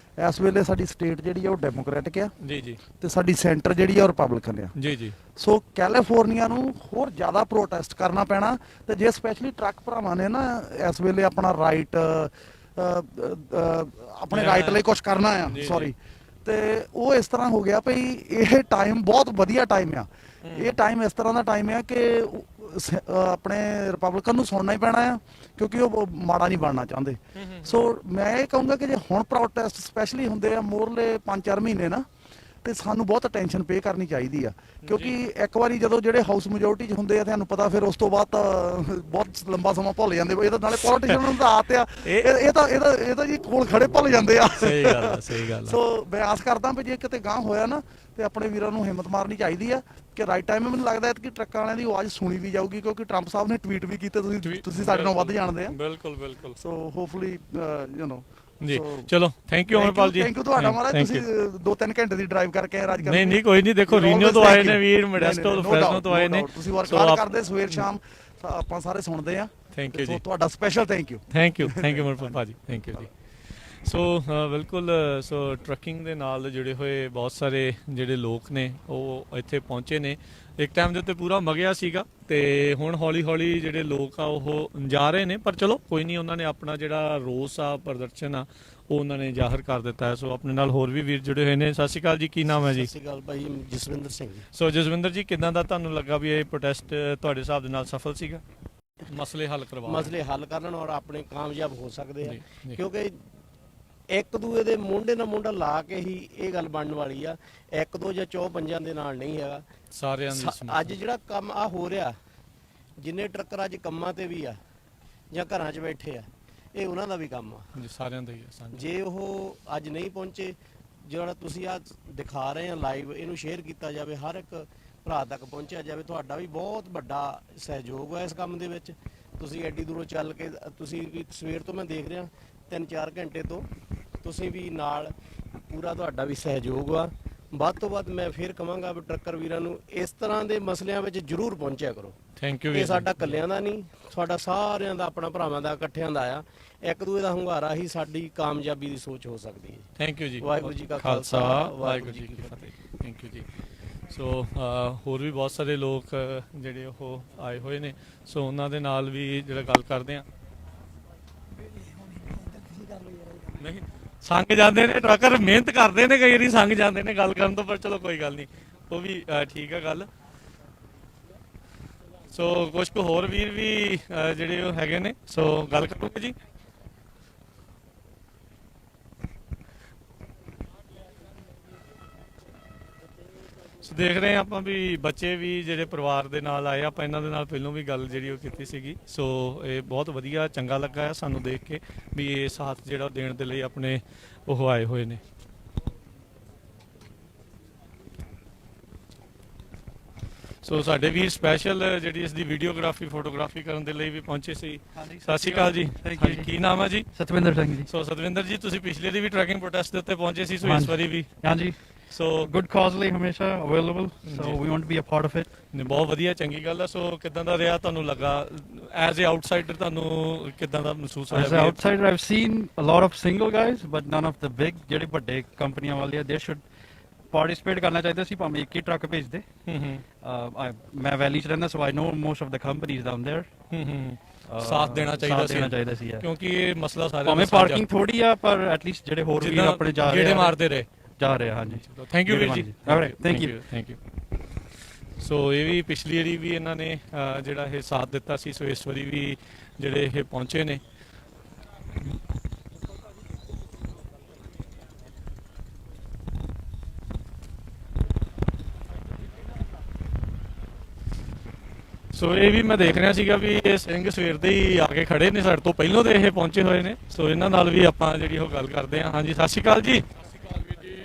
ਇਸ ਵੇਲੇ ਸਾਡੀ ਸਟੇਟ ਜਿਹੜੀ ਆ ਉਹ ਡੈਮੋਕ੍ਰੈਟਿਕ ਆ ਜੀ ਜੀ ਤੇ ਸਾਡੀ ਸੈਂਟਰ ਜਿਹੜੀ ਆ ਉਹ ਰਿਪਬਲਿਕਨ ਆ ਜੀ ਜੀ। ਸੋ ਕੈਲੀਫੋਰਨੀਆ ਨੂੰ ਹੋਰ ਜ਼ਿਆਦਾ ਪ੍ਰੋਟੈਸਟ ਕਰਨਾ ਪੈਣਾ ਤੇ ਜੇ ਸਪੈਸ਼ਲੀ ਟਰੱਕ ਭਰਾਵਾਂ ਨੇ ਨਾ ਇਸ ਵੇਲੇ ਆਪਣਾ ਰਾਈਟ ਆਪਣੇ ਰਾਈਟ ਲਈ ਕੁਝ ਕਰਨਾ ਆ ਸੌਰੀ, ਤੇ ਉਹ ਇਸ ਤਰ੍ਹਾਂ ਹੋ ਗਿਆ ਭਈ ਇਹ ਟਾਈਮ ਬਹੁਤ ਵਧੀਆ ਟਾਈਮ ਆ। ਇਹ ਟਾਈਮ ਇਸ ਤਰ੍ਹਾਂ ਦਾ ਟਾਈਮ ਆ ਕਿ ਆਪਣੇ ਰਿਪਬਲਿਕਨ ਨੂੰ ਸੁਣਨਾ ਹੀ ਪੈਣਾ ਆ ਕਿਉਂਕਿ ਉਹ ਮਾੜਾ ਨਹੀਂ ਬਣਨਾ ਚਾਹੁੰਦੇ। ਸੋ ਮੈਂ ਇਹ ਕਹੂੰਗਾ ਕਿ ਜੇ ਹੁਣ ਪ੍ਰੋਟੈਸਟ ਸਪੈਸ਼ਲੀ ਹੁੰਦੇ ਆ ਮੋਰਲੇ 5-4 ਮਹੀਨੇ ਨਾ, ਤੇ ਸਾਨੂੰ ਬਹੁਤ ਅਟੈਂਸ਼ਨ ਪੇ ਕਰਨੀ ਚਾਹੀਦੀ ਆ ਕਿਉਂਕਿ ਇੱਕ ਵਾਰੀ ਜਦੋਂ ਜਿਹੜੇ ਹਾਊਸ ਮੈਜੋਰਟੀ 'ਚ ਹੁੰਦੇ ਆ ਤੁਹਾਨੂੰ ਪਤਾ ਫਿਰ ਉਸ ਤੋਂ ਬਾਅਦ ਤਾਂ ਬਹੁਤ ਲੰਬਾ ਸਮਾਂ ਭੁੱਲ ਜਾਂਦੇ। ਇਹ ਤਾਂ ਨਾਲੇ ਪੋਲੀਟੀਸ਼ੀਅਨ ਨੂੰ ਤਾਂ ਆਦਤ ਆ, ਇਹ ਤਾਂ ਜੀ ਕੋਲ ਖੜੇ ਭੁੱਲ ਜਾਂਦੇ ਆ। ਸਹੀ ਗੱਲ ਆ ਸਹੀ ਗੱਲ ਆ। ਸੋ ਮੈਂ ਆਸ ਕਰਦਾ ਵੀ ਜੇ ਕਿਤੇ ਗਾਂਹ ਹੋਇਆ ਨਾ ਤੇ ਆਪਣੇ ਵੀਰਾਂ ਨੂੰ ਹਿੰਮਤ ਮਾਰਨੀ ਚਾਹੀਦੀ ਆ ਕਿ ਰਾਈਟ ਟਾਈਮ। ਮੈਨੂੰ ਲੱਗਦਾ ਕਿ ਟਰੱਕਾਂ ਵਾਲਿਆਂ ਦੀ ਆਵਾਜ਼ ਸੁਣੀ ਵੀ ਜਾਊਗੀ ਕਿਉਂਕਿ ਟਰੰਪ ਸਾਹਿਬ ਨੇ ਟਵੀਟ ਵੀ ਕੀਤੇ, ਤੁਸੀਂ ਸਾਡੇ ਨਾਲ ਵੱਧ ਜਾਣਦੇ ਆ। ਬਿਲਕੁਲ ਬਿਲਕੁਲ। ਸੋ ਹੋਪਫੁਲੀ ਜੀ ਚਲੋ ਥੈਂਕ ਯੂ ਅਮਰਪਾਲ ਜੀ। ਥੈਂਕ ਯੂ ਤੁਹਾਡਾ ਮਹਾਰਾਜ, ਤੁਸੀਂ 2-3 ਘੰਟੇ ਦੀ ਡਰਾਈਵ ਕਰਕੇ ਰਾਜ ਕਰਦੇ। ਨਹੀਂ ਕੋਈ ਨਹੀਂ, ਦੇਖੋ ਰੀਨਿਓ ਤੋਂ ਆਏ ਨੇ ਵੀਰ, ਮੋਡੈਸਟੋ ਤੋਂ ਫਰੈਸਨੋ ਤੋਂ ਆਏ ਨੇ, ਤੁਸੀਂ ਵਰਕ ਕਰਦੇ ਸਵੇਰ ਸ਼ਾਮ ਆਪਾਂ ਸਾਰੇ ਸੁਣਦੇ ਆ। ਥੈਂਕ ਯੂ ਜੀ, ਤੁਹਾਡਾ ਸਪੈਸ਼ਲ ਥੈਂਕ ਯੂ ਅਮਰਪਾਲ ਭਾਜੀ, ਥੈਂਕ ਯੂ ਜੀ। ਸੋ ਬਿਲਕੁਲ, ਸੋ ਟਰੱਕਿੰਗ ਦੇ ਨਾਲ ਜੁੜੇ ਹੋਏ ਬਹੁਤ ਸਾਰੇ ਜਿਹੜੇ ਲੋਕ ਨੇ ਉਹ ਇੱਥੇ ਪਹੁੰਚੇ ਨੇ। ਇੱਕ ਟਾਈਮ ਦੇ ਉੱਤੇ ਪੂਰਾ ਮਗਿਆ ਸੀਗਾ ਤੇ ਹੁਣ ਹੌਲੀ ਹੌਲੀ ਜਿਹੜੇ ਲੋਕ ਆ ਉਹ ਜਾ ਰਹੇ ਨੇ, ਪਰ ਚਲੋ ਕੋਈ ਨਹੀਂ, ਉਹਨਾਂ ਨੇ ਆਪਣਾ ਜਿਹੜਾ ਰੋਸ ਆ, ਪ੍ਰਦਰਸ਼ਨ ਆ, ਉਹ ਉਹਨਾਂ ਨੇ ਜ਼ਾਹਰ ਕਰ ਦਿੱਤਾ ਹੈ। ਸੋ ਆਪਣੇ ਨਾਲ ਹੋਰ ਵੀ ਵੀਰ ਜੁੜੇ ਹੋਏ ਨੇ। ਸਤਿ ਸ਼੍ਰੀ ਅਕਾਲ ਜੀ, ਕੀ ਨਾਮ ਹੈ ਜੀ? ਸਤਿ ਸ਼੍ਰੀ ਅਕਾਲ ਭਾਈ, ਜਸਵਿੰਦਰ ਸਿੰਘ ਜੀ। ਸੋ ਜਸਵਿੰਦਰ ਜੀ, ਕਿੱਦਾਂ ਦਾ ਤੁਹਾਨੂੰ ਲੱਗਾ ਵੀ ਇਹ ਪ੍ਰੋਟੈਸਟ ਤੁਹਾਡੇ ਹਿਸਾਬ ਦੇ ਨਾਲ ਸਫਲ ਸੀਗਾ? ਮਸਲੇ ਹੱਲ ਕਰਨ ਔਰ ਆਪਣੇ ਕਾਮਯਾਬ ਹੋ ਸਕਦੇ ਆ ਕਿਉਂਕਿ ਇੱਕ ਦੂਏ ਦੇ ਮੋਢੇ ਨਾਲ ਮੋਢਾ ਲਾ ਕੇ ਹੀ ਇਹ ਗੱਲ ਬਣਨ ਵਾਲੀ ਆ। 1-2 ਜਾਂ 4 ਪੰਜਾਂ ਦੇ ਨਾਲ ਨਹੀਂ ਹੈਗਾ ਸਾਰਿਆਂ ਦੀ। ਅੱਜ ਜਿਹੜਾ ਕੰਮ ਆ ਹੋ ਰਿਹਾ, ਜਿੰਨੇ ਟਰੱਕਰ ਅੱਜ ਕੰਮਾਂ ਤੇ ਵੀ ਆ ਜਾਂ ਘਰਾਂ 'ਚ ਬੈਠੇ ਆ, ਇਹ ਉਹਨਾਂ ਦਾ ਵੀ ਕੰਮ ਆ ਜੀ, ਸਾਰਿਆਂ ਦਾ ਹੀ ਆ। ਜੇ ਉਹ ਅੱਜ ਨਹੀਂ ਪਹੁੰਚੇ, ਜਿਹੜਾ ਤੁਸੀਂ ਆ ਦਿਖਾ ਰਹੇ ਆ ਲਾਈਵ, ਇਹਨੂੰ ਸ਼ੇਅਰ ਕੀਤਾ ਜਾਵੇ, ਹਰ ਇੱਕ ਭਰਾ ਤੱਕ ਪਹੁੰਚਿਆ ਜਾਵੇ। ਤੁਹਾਡਾ ਵੀ ਬਹੁਤ ਵੱਡਾ ਸਹਿਯੋਗ ਹੈ ਇਸ ਕੰਮ ਦੇ ਵਿੱਚ। ਤੁਸੀਂ ਐਡੀ ਦੂਰੋਂ ਚੱਲ ਕੇ, ਤੁਸੀਂ ਵੀ ਸਵੇਰ ਤੋਂ ਮੈਂ ਦੇਖ ਰਿਹਾ 3-4 ਘੰਟੇ ਤੋਂ ਤੁਸੀਂ ਵੀ ਨਾਲ, ਪੂਰਾ ਤੁਹਾਡਾ ਵੀ ਸਹਿਯੋਗ ਆ ਵੱਧ ਤੋਂ ਵੱਧ ਮੈਂ ਫੇਰ ਕਹਾਂਗਾ ਵੀ ਟਰੱਕਰ ਵੀਰਾਂ ਨੂੰ ਇਸ ਤਰ੍ਹਾਂ ਦੇ ਮਸਲਿਆਂ ਵਿੱਚ ਜ਼ਰੂਰ ਪਹੁੰਚਿਆ ਕਰੋ। ਥੈਂਕ ਯੂ ਇਹ ਸਾਡਾ ਇਕੱਲਿਆਂ ਦਾ ਨਹੀਂ, ਸਾਡਾ ਸਾਰਿਆਂ ਦਾ, ਆਪਣਾ ਭਰਾਵਾਂ ਦਾ, ਇਕੱਠਿਆਂ ਦਾ ਆ। ਇੱਕ ਦੂਜੇ ਦਾ ਹੁੰਗਾਰਾ ਹੀ ਸਾਡੀ ਕਾਮਯਾਬੀ ਦੀ ਸੋਚ ਹੋ ਸਕਦੀ ਹੈ। ਥੈਂਕ ਯੂ ਜੀ। ਵਾਹਿਗੁਰੂ ਜੀ ਕਾ ਖਾਲਸਾ, ਖਾਲਸਾ, ਵਾਹਿਗੁਰੂ ਜੀ ਕੀ ਫਤਿਹ। ਥੈਂਕ ਯੂ ਜੀ। ਸੋ ਹੋਰ ਵੀ ਬਹੁਤ ਸਾਰੇ ਲੋਕ ਜਿਹੜੇ ਉਹ ਆਏ ਹੋਏ ਨੇ, ਸੋ ਉਹਨਾਂ ਦੇ ਨਾਲ ਵੀ ਜਿਹੜਾ ਗੱਲ ਕਰਦੇ ਆ। ਨਹੀਂ ਸੰਗ ਜਾਂਦੇ ਨੇ ਟਰੱਕਰ, ਮਿਹਨਤ ਕਰਦੇ ਨੇ, ਕਈ ਵਾਰੀ ਸੰਗ ਜਾਂਦੇ ਨੇ ਗੱਲ ਕਰਨ ਤੋਂ, ਪਰ ਚਲੋ ਕੋਈ ਗੱਲ ਨਹੀਂ, ਉਹ ਵੀ ਠੀਕ ਆ ਗੱਲ। ਸੋ ਕੁਝ ਕੁ ਹੋਰ ਵੀਰ ਵੀ ਜਿਹੜੇ ਉਹ ਹੈਗੇ ਨੇ, ਸੋ ਗੱਲ ਕਰੂਗੇ ਜੀ। ਸੋ ਦੇਖ ਰਹੇ ਹਾਂ ਆਪਾਂ ਵੀ ਬੱਚੇ ਵੀ ਜਿਹੜੇ ਪਰਿਵਾਰ ਦੇ ਨਾਲ ਆਏ, ਆਪਾਂ ਇਹਨਾਂ ਦੇ ਨਾਲ ਪਹਿਲਾਂ ਵੀ ਗੱਲ ਜਿਹੜੀ ਉਹ ਕੀਤੀ ਸੀਗੀ। ਸੋ ਇਹ ਬਹੁਤ ਵਧੀਆ, ਚੰਗਾ ਲੱਗਾ ਹੈ ਸਾਨੂੰ ਦੇਖ ਕੇ ਵੀ ਇਹ ਸਾਥ ਜਿਹੜਾ ਦੇਣ ਦੇ ਲਈ ਆਪਣੇ ਉਹ ਆਏ ਹੋਏ ਨੇ। ਸੋ ਸਾਡੇ ਵੀ ਸਪੈਸ਼ਲ ਜਿਹੜੀ ਇਸ ਦੀ ਵੀਡੀਓਗ੍ਰਾਫੀ ਫੋਟੋਗ੍ਰਾਫੀ ਕਰਨ ਦੇ ਲਈ ਵੀ ਪਹੁੰਚੇ ਸੀ। ਸਤਿ ਸ਼੍ਰੀ ਅਕਾਲ ਜੀ। ਹਾਂਜੀ, ਕੀ ਨਾਮ ਹੈ ਜੀ? ਸਤਵਿੰਦਰ ਸਿੰਘ ਜੀ। ਸੋ ਸਤਵਿੰਦਰ ਜੀ, ਤੁਸੀਂ ਪਿਛਲੇ ਦੀ ਵੀ ਟਰੈਕਿੰਗ ਪ੍ਰੋਟੈਸਟ ਦੇ ਉੱਤੇ ਪਹੁੰਚੇ ਸੀ, ਸੋ ਇਸ ਵਾਰੀ ਵੀ ਹਾਂਜੀ ਸੋ ਗੁੱਡ ਕਾਜ਼ ਲਈ ਹਮੇਸ਼ਾ available, so we want to be a part of it. ਬਹੁਤ ਵਧੀਆ, ਚੰਗੀ ਗੱਲ ਹੈ। ਸੋ ਕਿਦਾਂ ਦਾ ਰਿਹਾ ਤੁਹਾਨੂੰ ਲੱਗਾ ਐਜ਼ ਅ ਆਊਟਸਾਈਡਰ, ਤੁਹਾਨੂੰ ਕਿਦਾਂ ਦਾ ਮਹਿਸੂਸ ਹੋਇਆ? As a outsider I've seen a lot of single guys but none of the big, ਜਿਹੜੇ ਵੱਡੇ ਕੰਪਨੀਆਂ ਵਾਲੇ ਆ, ਦੇ ਸ਼ੁੱਡ ਪਾਰਟਿਸਿਪੇਟ ਕਰਨਾ ਚਾਹੀਦਾ ਸੀ, ਭਾਵੇਂ ਇੱਕ ਹੀ ਟਰੱਕ ਭੇਜਦੇ। ਮੈਂ ਵੈਲੀ ਚ ਰਹਿੰਦਾ, so I know most of the companies down there. ਸਾਥ ਦੇਣਾ ਚਾਹੀਦਾ ਸੀ ਕਿਉਂਕਿ ਇਹ ਮਸਲਾ ਸਾਰੇ ਭਾਵੇਂ ਪਾਰਕਿੰਗ ਥੋੜੀ ਆ, ਪਰ ਐਟਲੀਸਟ ਜਿਹੜੇ ਹੋਰ ਵੀਰ ਆਪਣੇ ਜਾ ਰਹੇ ਆ। ਹਾਂਜੀ, ਥੈਂਕ ਯੂ ਵੀਰ ਜੀ। Thank you. ਸੋ ਇਹ ਵੀ ਪਿਛਲੀ ਵਾਰੀ ਵੀ ਇਹਨਾਂ ਨੇ ਜਿਹੜਾ ਇਹ ਸਾਥ ਦਿੱਤਾ ਸੀ, ਸੋ ਇਸ ਵਾਰੀ ਵੀ ਜਿਹੜੇ ਇਹ ਪਹੁੰਚੇ ਨੇ। ਸੋ ਇਹ ਵੀ ਮੈਂ ਦੇਖ ਰਿਹਾ ਸੀਗਾ ਵੀ ਇਹ ਸਿੰਘ ਸਵੇਰ ਦੇ ਹੀ ਆ ਕੇ ਖੜੇ ਨੇ, ਸਾਡੇ ਤੋਂ ਪਹਿਲਾਂ ਤੇ ਇਹ ਪਹੁੰਚੇ ਹੋਏ ਨੇ। ਸੋ ਇਹਨਾਂ ਨਾਲ ਵੀ ਆਪਾਂ ਜਿਹੜੀ ਉਹ ਗੱਲ ਕਰਦੇ ਹਾਂ। ਹਾਂਜੀ, ਸਤਿ ਸ਼੍ਰੀ ਅਕਾਲ ਜੀ।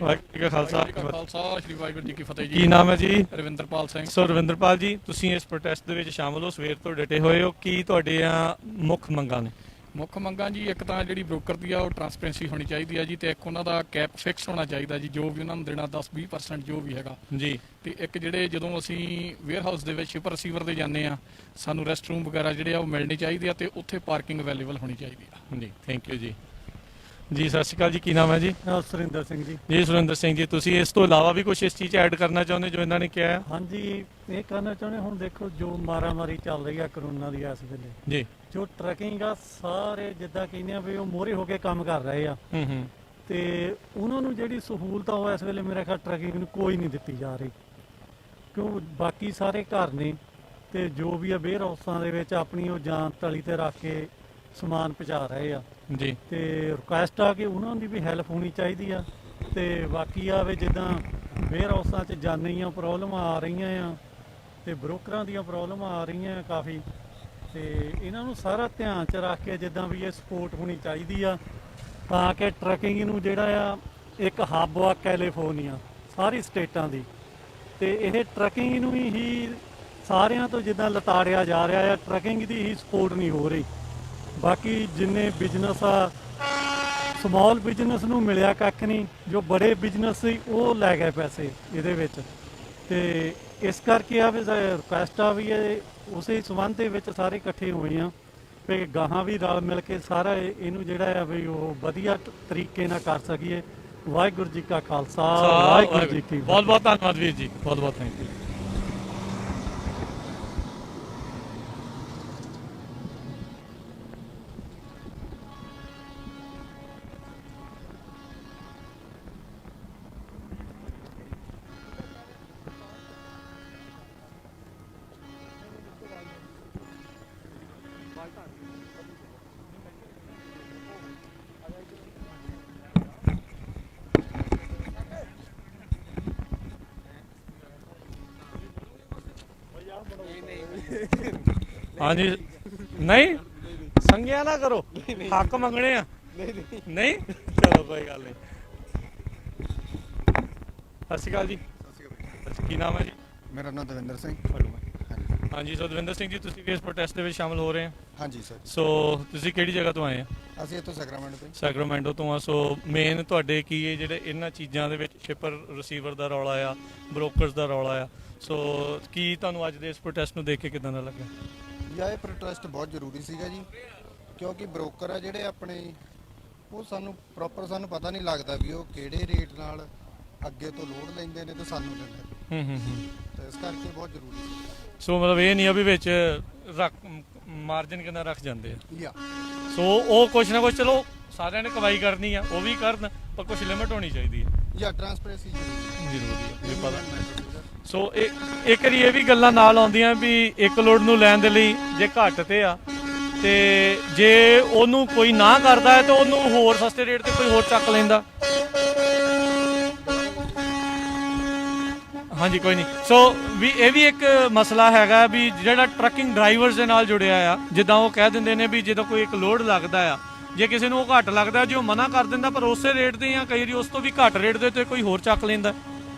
ਵਾਹਿਗੁਰੂ ਜੀ ਕਾ ਖਾਲਸਾ, ਸ਼੍ਰੀ ਵਾਹਿਗੁਰੂ ਜੀ ਕੀ ਫਤਿਹ ਜੀ। ਕੀ ਨਾਮ ਹੈ ਜੀ? ਰਵਿੰਦਰਪਾਲ ਸਿੰਘ। ਸੋ ਰਵਿੰਦਰਪਾਲ ਜੀ, ਤੁਸੀਂ ਇਸ ਪ੍ਰੋਟੈਸਟ ਦੇ ਵਿੱਚ ਸ਼ਾਮਲ ਹੋ, ਸਵੇਰ ਤੋਂ ਡਟੇ ਹੋਏ ਹੋ, ਕੀ ਤੁਹਾਡੀਆਂ ਮੁੱਖ ਮੰਗਾਂ ਨੇ? ਮੁੱਖ ਮੰਗਾਂ ਜੀ, ਇੱਕ ਤਾਂ ਜਿਹੜੀ ਬ੍ਰੋਕਰ ਦੀ ਆ ਉਹ ਟਰਾਂਸਪੇਰੈਂਸੀ ਹੋਣੀ ਚਾਹੀਦੀ ਆ ਜੀ, ਤੇ ਇੱਕ ਉਹਨਾਂ ਦਾ ਕੈਪ ਫਿਕਸ ਹੋਣਾ ਚਾਹੀਦਾ ਜੀ, ਜੋ ਵੀ ਉਹਨਾਂ ਨੂੰ ਦੇਣਾ 10-20% ਜੋ ਵੀ ਹੈਗਾ ਜੀ। ਤੇ ਇੱਕ ਜਿਹੜੇ ਜਦੋਂ ਅਸੀਂ ਵੇਅਰ ਹਾਊਸ ਦੇ ਵਿੱਚ ਸ਼ਿਪਰ ਰਿਸੀਵਰ ਦੇ ਜਾਂਦੇ ਆ, ਸਾਨੂੰ ਰੈਸਟ ਰੂਮ ਵਗੈਰਾ ਜਿਹੜੇ ਆ ਉਹ ਮਿਲਣੇ ਚਾਹੀਦੇ ਆ, ਤੇ ਉੱਥੇ ਪਾਰਕਿੰਗ ਅਵੇਲੇਬਲ ਹੋਣੀ ਚਾਹੀਦੀ ਆ ਜੀ। ਥੈਂਕ ਯੂ ਜੀ। ਜੀ ਸਤਿ ਸ਼੍ਰੀ ਅਕਾਲ ਜੀ, ਕੀ ਨਾਮ ਹੈ ਜੀ? ਸੁਰਿੰਦਰ ਸਿੰਘ ਜੀ। ਜੀ ਸੁਰਿੰਦਰ ਸਿੰਘ ਜੀ, ਤੁਸੀਂ ਇਸ ਤੋਂ ਇਲਾਵਾ ਵੀ ਕੁਝ ਇਸ ਚੀਜ਼ 'ਚ ਐਡ ਕਰਨਾ ਚਾਹੁੰਦੇ ਜੋ ਇਹਨਾਂ ਨੇ ਕਿਹਾ ਹੈ? ਹਾਂਜੀ, ਇਹ ਕਰਨਾ ਚਾਹੁੰਦੇ, ਹੁਣ ਦੇਖੋ ਜੋ ਮਾਰਾਮਾਰੀ ਚੱਲ ਰਹੀ ਆ ਕਰੋਨਾ ਦੀ ਇਸ ਵੇਲੇ, ਜੀ, ਜੋ ਟਰੱਕਿੰਗ ਆ ਸਾਰੇ ਜਿੱਦਾਂ ਕਹਿੰਦੇ ਆ ਵੀ ਉਹ ਮੋਹਰੇ ਹੋ ਕੇ ਕੰਮ ਕਰ ਰਹੇ ਆ, ਤੇ ਉਹਨਾਂ ਨੂੰ ਜਿਹੜੀ ਸਹੂਲਤ ਆ ਉਹ ਇਸ ਵੇਲੇ ਮੇਰੇ ਖਿਆਲ ਟਰੱਕਿੰਗ ਨੂੰ ਕੋਈ ਨਹੀਂ ਦਿੱਤੀ ਜਾ ਰਹੀ, ਕਿਉਂ ਬਾਕੀ ਸਾਰੇ ਘਰ ਨੇ ਤੇ ਜੋ ਵੀ ਆ ਵੇਅਰ ਹਾਊਸਾਂ ਦੇ ਵਿੱਚ ਆਪਣੀ ਉਹ ਜਾਨ ਤਲੀ ਤੇ ਰੱਖ ਕੇ ਸਮਾਨ ਪਹੁੰਚਾ ਰਹੇ ਆ ਜੀ। ਤੇ ਰਿਕੁਐਸਟ ਆ ਕਿ ਉਹਨਾਂ ਦੀ ਵੀ ਹੈਲਪ ਹੋਣੀ ਚਾਹੀਦੀ ਆ। ਤੇ ਬਾਕੀ ਆ ਵੀ ਜਿੱਦਾਂ ਵੇਅਰ ਹਾਊਸਾਂ 'ਚ ਜਾਨੀਆਂ ਪ੍ਰੋਬਲਮਾਂ ਆ ਰਹੀਆਂ ਆ ਤੇ ਬ੍ਰੋਕਰਾਂ ਦੀਆਂ ਪ੍ਰੋਬਲਮਾਂ ਆ ਰਹੀਆਂ ਆ ਕਾਫੀ, ਤੇ ਇਹਨਾਂ ਨੂੰ ਸਾਰਾ ਧਿਆਨ 'ਚ ਰੱਖ ਕੇ ਜਿੱਦਾਂ ਵੀ ਇਹ ਸਪੋਰਟ ਹੋਣੀ ਚਾਹੀਦੀ ਆ, ਤਾਂ ਕਿ ਟਰੱਕਿੰਗ ਨੂੰ ਜਿਹੜਾ ਆ ਇੱਕ ਹੱਬ ਆ ਕੈਲੀਫੋਰਨੀਆ ਸਾਰੀ ਸਟੇਟਾਂ ਦੀ, ਤੇ ਇਹ ਟਰੱਕਿੰਗ ਨੂੰ ਹੀ ਸਾਰਿਆਂ ਤੋਂ ਜਿੱਦਾਂ ਲਤਾੜਿਆ ਜਾ ਰਿਹਾ ਆ, ਟਰੱਕਿੰਗ ਦੀ ਹੀ ਸਪੋਰਟ ਨਹੀਂ ਹੋ ਰਹੀ। ਬਾਕੀ ਜਿੰਨੇ ਬਿਜ਼ਨਸ ਆ, ਸਮਾਲ ਬਿਜ਼ਨਸ ਨੂੰ ਮਿਲਿਆ ਕੱਖ ਨਹੀਂ, ਜੋ ਬੜੇ ਬਿਜ਼ਨਸ ਸੀ ਉਹ ਲੈ ਗਏ ਪੈਸੇ ਇਹਦੇ ਵਿੱਚ, ਤੇ ਇਸ ਕਰਕੇ ਆ ਵੀ ਰਿਕੁਐਸਟ ਆ ਵੀ ਇਹ ਉਸੇ ਸੰਬੰਧ ਦੇ ਵਿੱਚ ਸਾਰੇ ਇਕੱਠੇ ਹੋਏ ਆ ਵੀ ਗਾਹਾਂ ਵੀ ਰਲ ਮਿਲ ਕੇ ਸਾਰਾ ਇਹਨੂੰ ਜਿਹੜਾ ਆ ਵੀ ਉਹ ਵਧੀਆ ਤਰੀਕੇ ਨਾਲ ਕਰ ਸਕੀਏ। ਵਾਹਿਗੁਰੂ ਜੀ ਕਾ ਖਾਲਸਾ, ਵਾਹਿਗੁਰੂ ਜੀ ਕੀ ਫਤਿਹ। ਬਹੁਤ ਬਹੁਤ ਧੰਨਵਾਦ ਵੀਰ ਜੀ, ਬਹੁਤ ਬਹੁਤ ਥੈਂਕ ਯੂ। ਹਾਂਜੀ, ਨਹੀਂ ਸੰਗਿਆ ਨਾ ਕਰੋ, ਹੱਕ ਮੰਗਣੇ ਆ। ਨਹੀਂ, ਚਲੋ ਕੋਈ ਗੱਲ ਨਹੀਂ। ਸਤਿ ਸ਼੍ਰੀ ਅਕਾਲ ਜੀ। ਕੀ ਨਾਮ ਹੈ ਜੀ? ਮੇਰਾ ਨਾਮ ਦਵਿੰਦਰ ਸਿੰਘ। ਹਾਂਜੀ, ਸੋ ਦਵਿੰਦਰ ਸਿੰਘ ਜੀ, ਤੁਸੀਂ ਵੀ ਇਸ ਪ੍ਰੋਟੈਸਟ ਦੇ ਵਿੱਚ ਸ਼ਾਮਲ ਹੋ ਰਹੇ ਹੋ? ਹਾਂਜੀ ਸਰ। ਸੋ ਤੁਸੀਂ ਕਿਹੜੀ ਜਗ੍ਹਾ ਤੋਂ ਆਏ ਆ? ਅਸੀਂ ਇੱਥੋਂ ਸੈਕਰਾਮੈਂਟੋ ਤੋਂ ਸੈਕਰਾਮੈਂਟੋ ਤੋਂ ਆ। ਸੋ ਮੇਨ ਤੁਹਾਡੇ ਕੀ ਇਹ ਜਿਹੜੇ ਇਹਨਾਂ ਚੀਜ਼ਾਂ ਦੇ ਵਿੱਚ ਸ਼ਿਪਰ ਰਿਸੀਵਰ ਦਾ ਰੌਲਾ ਆ, ਬ੍ਰੋਕਰਸ ਦਾ ਰੌਲਾ ਆ, ਸੋ ਕੀ ਤੁਹਾਨੂੰ ਅੱਜ ਦੇ ਇਸ ਪ੍ਰੋਟੈਸਟ ਨੂੰ ਦੇਖ ਕੇ ਕਿਦਾਂ ਦਾ ਲੱਗਾ? ਜਾਂ ਇਹ ਪ੍ਰੋਟੈਸਟ ਬਹੁਤ ਜ਼ਰੂਰੀ ਸੀਗਾ ਜੀ, ਕਿਉਂਕਿ ਬ੍ਰੋਕਰ ਆ ਜਿਹੜੇ ਆਪਣੇ ਉਹ ਸਾਨੂੰ ਪ੍ਰੋਪਰ ਸਾਨੂੰ ਪਤਾ ਨਹੀਂ ਲੱਗਦਾ ਵੀ ਉਹ ਕਿਹੜੇ ਰੇਟ ਨਾਲ ਅੱਗੇ ਤੋਂ ਲੋਡ ਲੈਂਦੇ ਨੇ ਤੇ ਸਾਨੂੰ ਦਿੰਦੇ ਨੇ, ਤੇ ਇਸ ਕਰਕੇ ਬਹੁਤ ਜ਼ਰੂਰੀ ਸੀ। ਸੋ ਮਤਲਬ ਇਹ ਨਹੀਂ ਆ ਵੀ ਵਿੱਚ ਮਾਰਜਨ ਕਿੰਨਾ ਰੱਖ ਜਾਂਦੇ ਆ। ਯਾ ਸੋ ਉਹ ਕੁਛ ਨਾ ਕੁਛ, ਚਲੋ ਸਾਰਿਆਂ ਨੇ ਕਮਾਈ ਕਰਨੀ ਆ, ਉਹ ਵੀ ਕਰਨ, ਪਰ ਕੁਛ ਲਿਮਿਟ ਹੋਣੀ ਚਾਹੀਦੀ ਹੈ। ਜਾਂ ਟਰਾਂਸਪੇਰੈਂਸੀ ਜ਼ਰੂਰੀ ਹੈ ਪਤਾ। ਸੋ ਇੱਕ ਵਾਰੀ ਇਹ ਵੀ ਗੱਲਾਂ ਨਾਲ ਆਉਂਦੀਆਂ ਵੀ ਇੱਕ ਲੋਡ ਨੂੰ ਲੈਣ ਦੇ ਲਈ ਜੇ ਘੱਟ ਤੇ ਆ, ਤੇ ਜੇ ਉਹਨੂੰ ਕੋਈ ਨਾ ਕਰਦਾ ਹੈ ਤਾਂ ਉਹਨੂੰ ਹੋਰ ਸਸਤੇ ਰੇਟ ਤੇ ਕੋਈ ਹੋਰ ਚੱਕ ਲੈਂਦਾ। ਹਾਂਜੀ ਕੋਈ ਨਹੀਂ। ਸੋ ਵੀ ਇਹ ਵੀ ਇੱਕ ਮਸਲਾ ਹੈਗਾ ਵੀ ਜਿਹੜਾ ਟਰੱਕਿੰਗ ਡਰਾਈਵਰਸ ਦੇ ਨਾਲ ਜੁੜਿਆ ਆ, ਜਿੱਦਾਂ ਉਹ ਕਹਿ ਦਿੰਦੇ ਨੇ ਵੀ ਜਦੋਂ ਕੋਈ ਇੱਕ ਲੋਡ ਲੱਗਦਾ ਆ, ਜੇ ਕਿਸੇ ਨੂੰ ਉਹ ਘੱਟ ਲੱਗਦਾ ਜੇ ਉਹ ਮਨਾ ਕਰ ਦਿੰਦਾ, ਪਰ ਉਸੇ ਰੇਟ ਦੇ ਜਾਂ ਕਈ ਵਾਰੀ ਉਸ ਤੋਂ ਵੀ ਘੱਟ ਰੇਟ ਦੇ ਤੇ ਕੋਈ ਹੋਰ ਚੱਕ ਲੈਂਦਾ।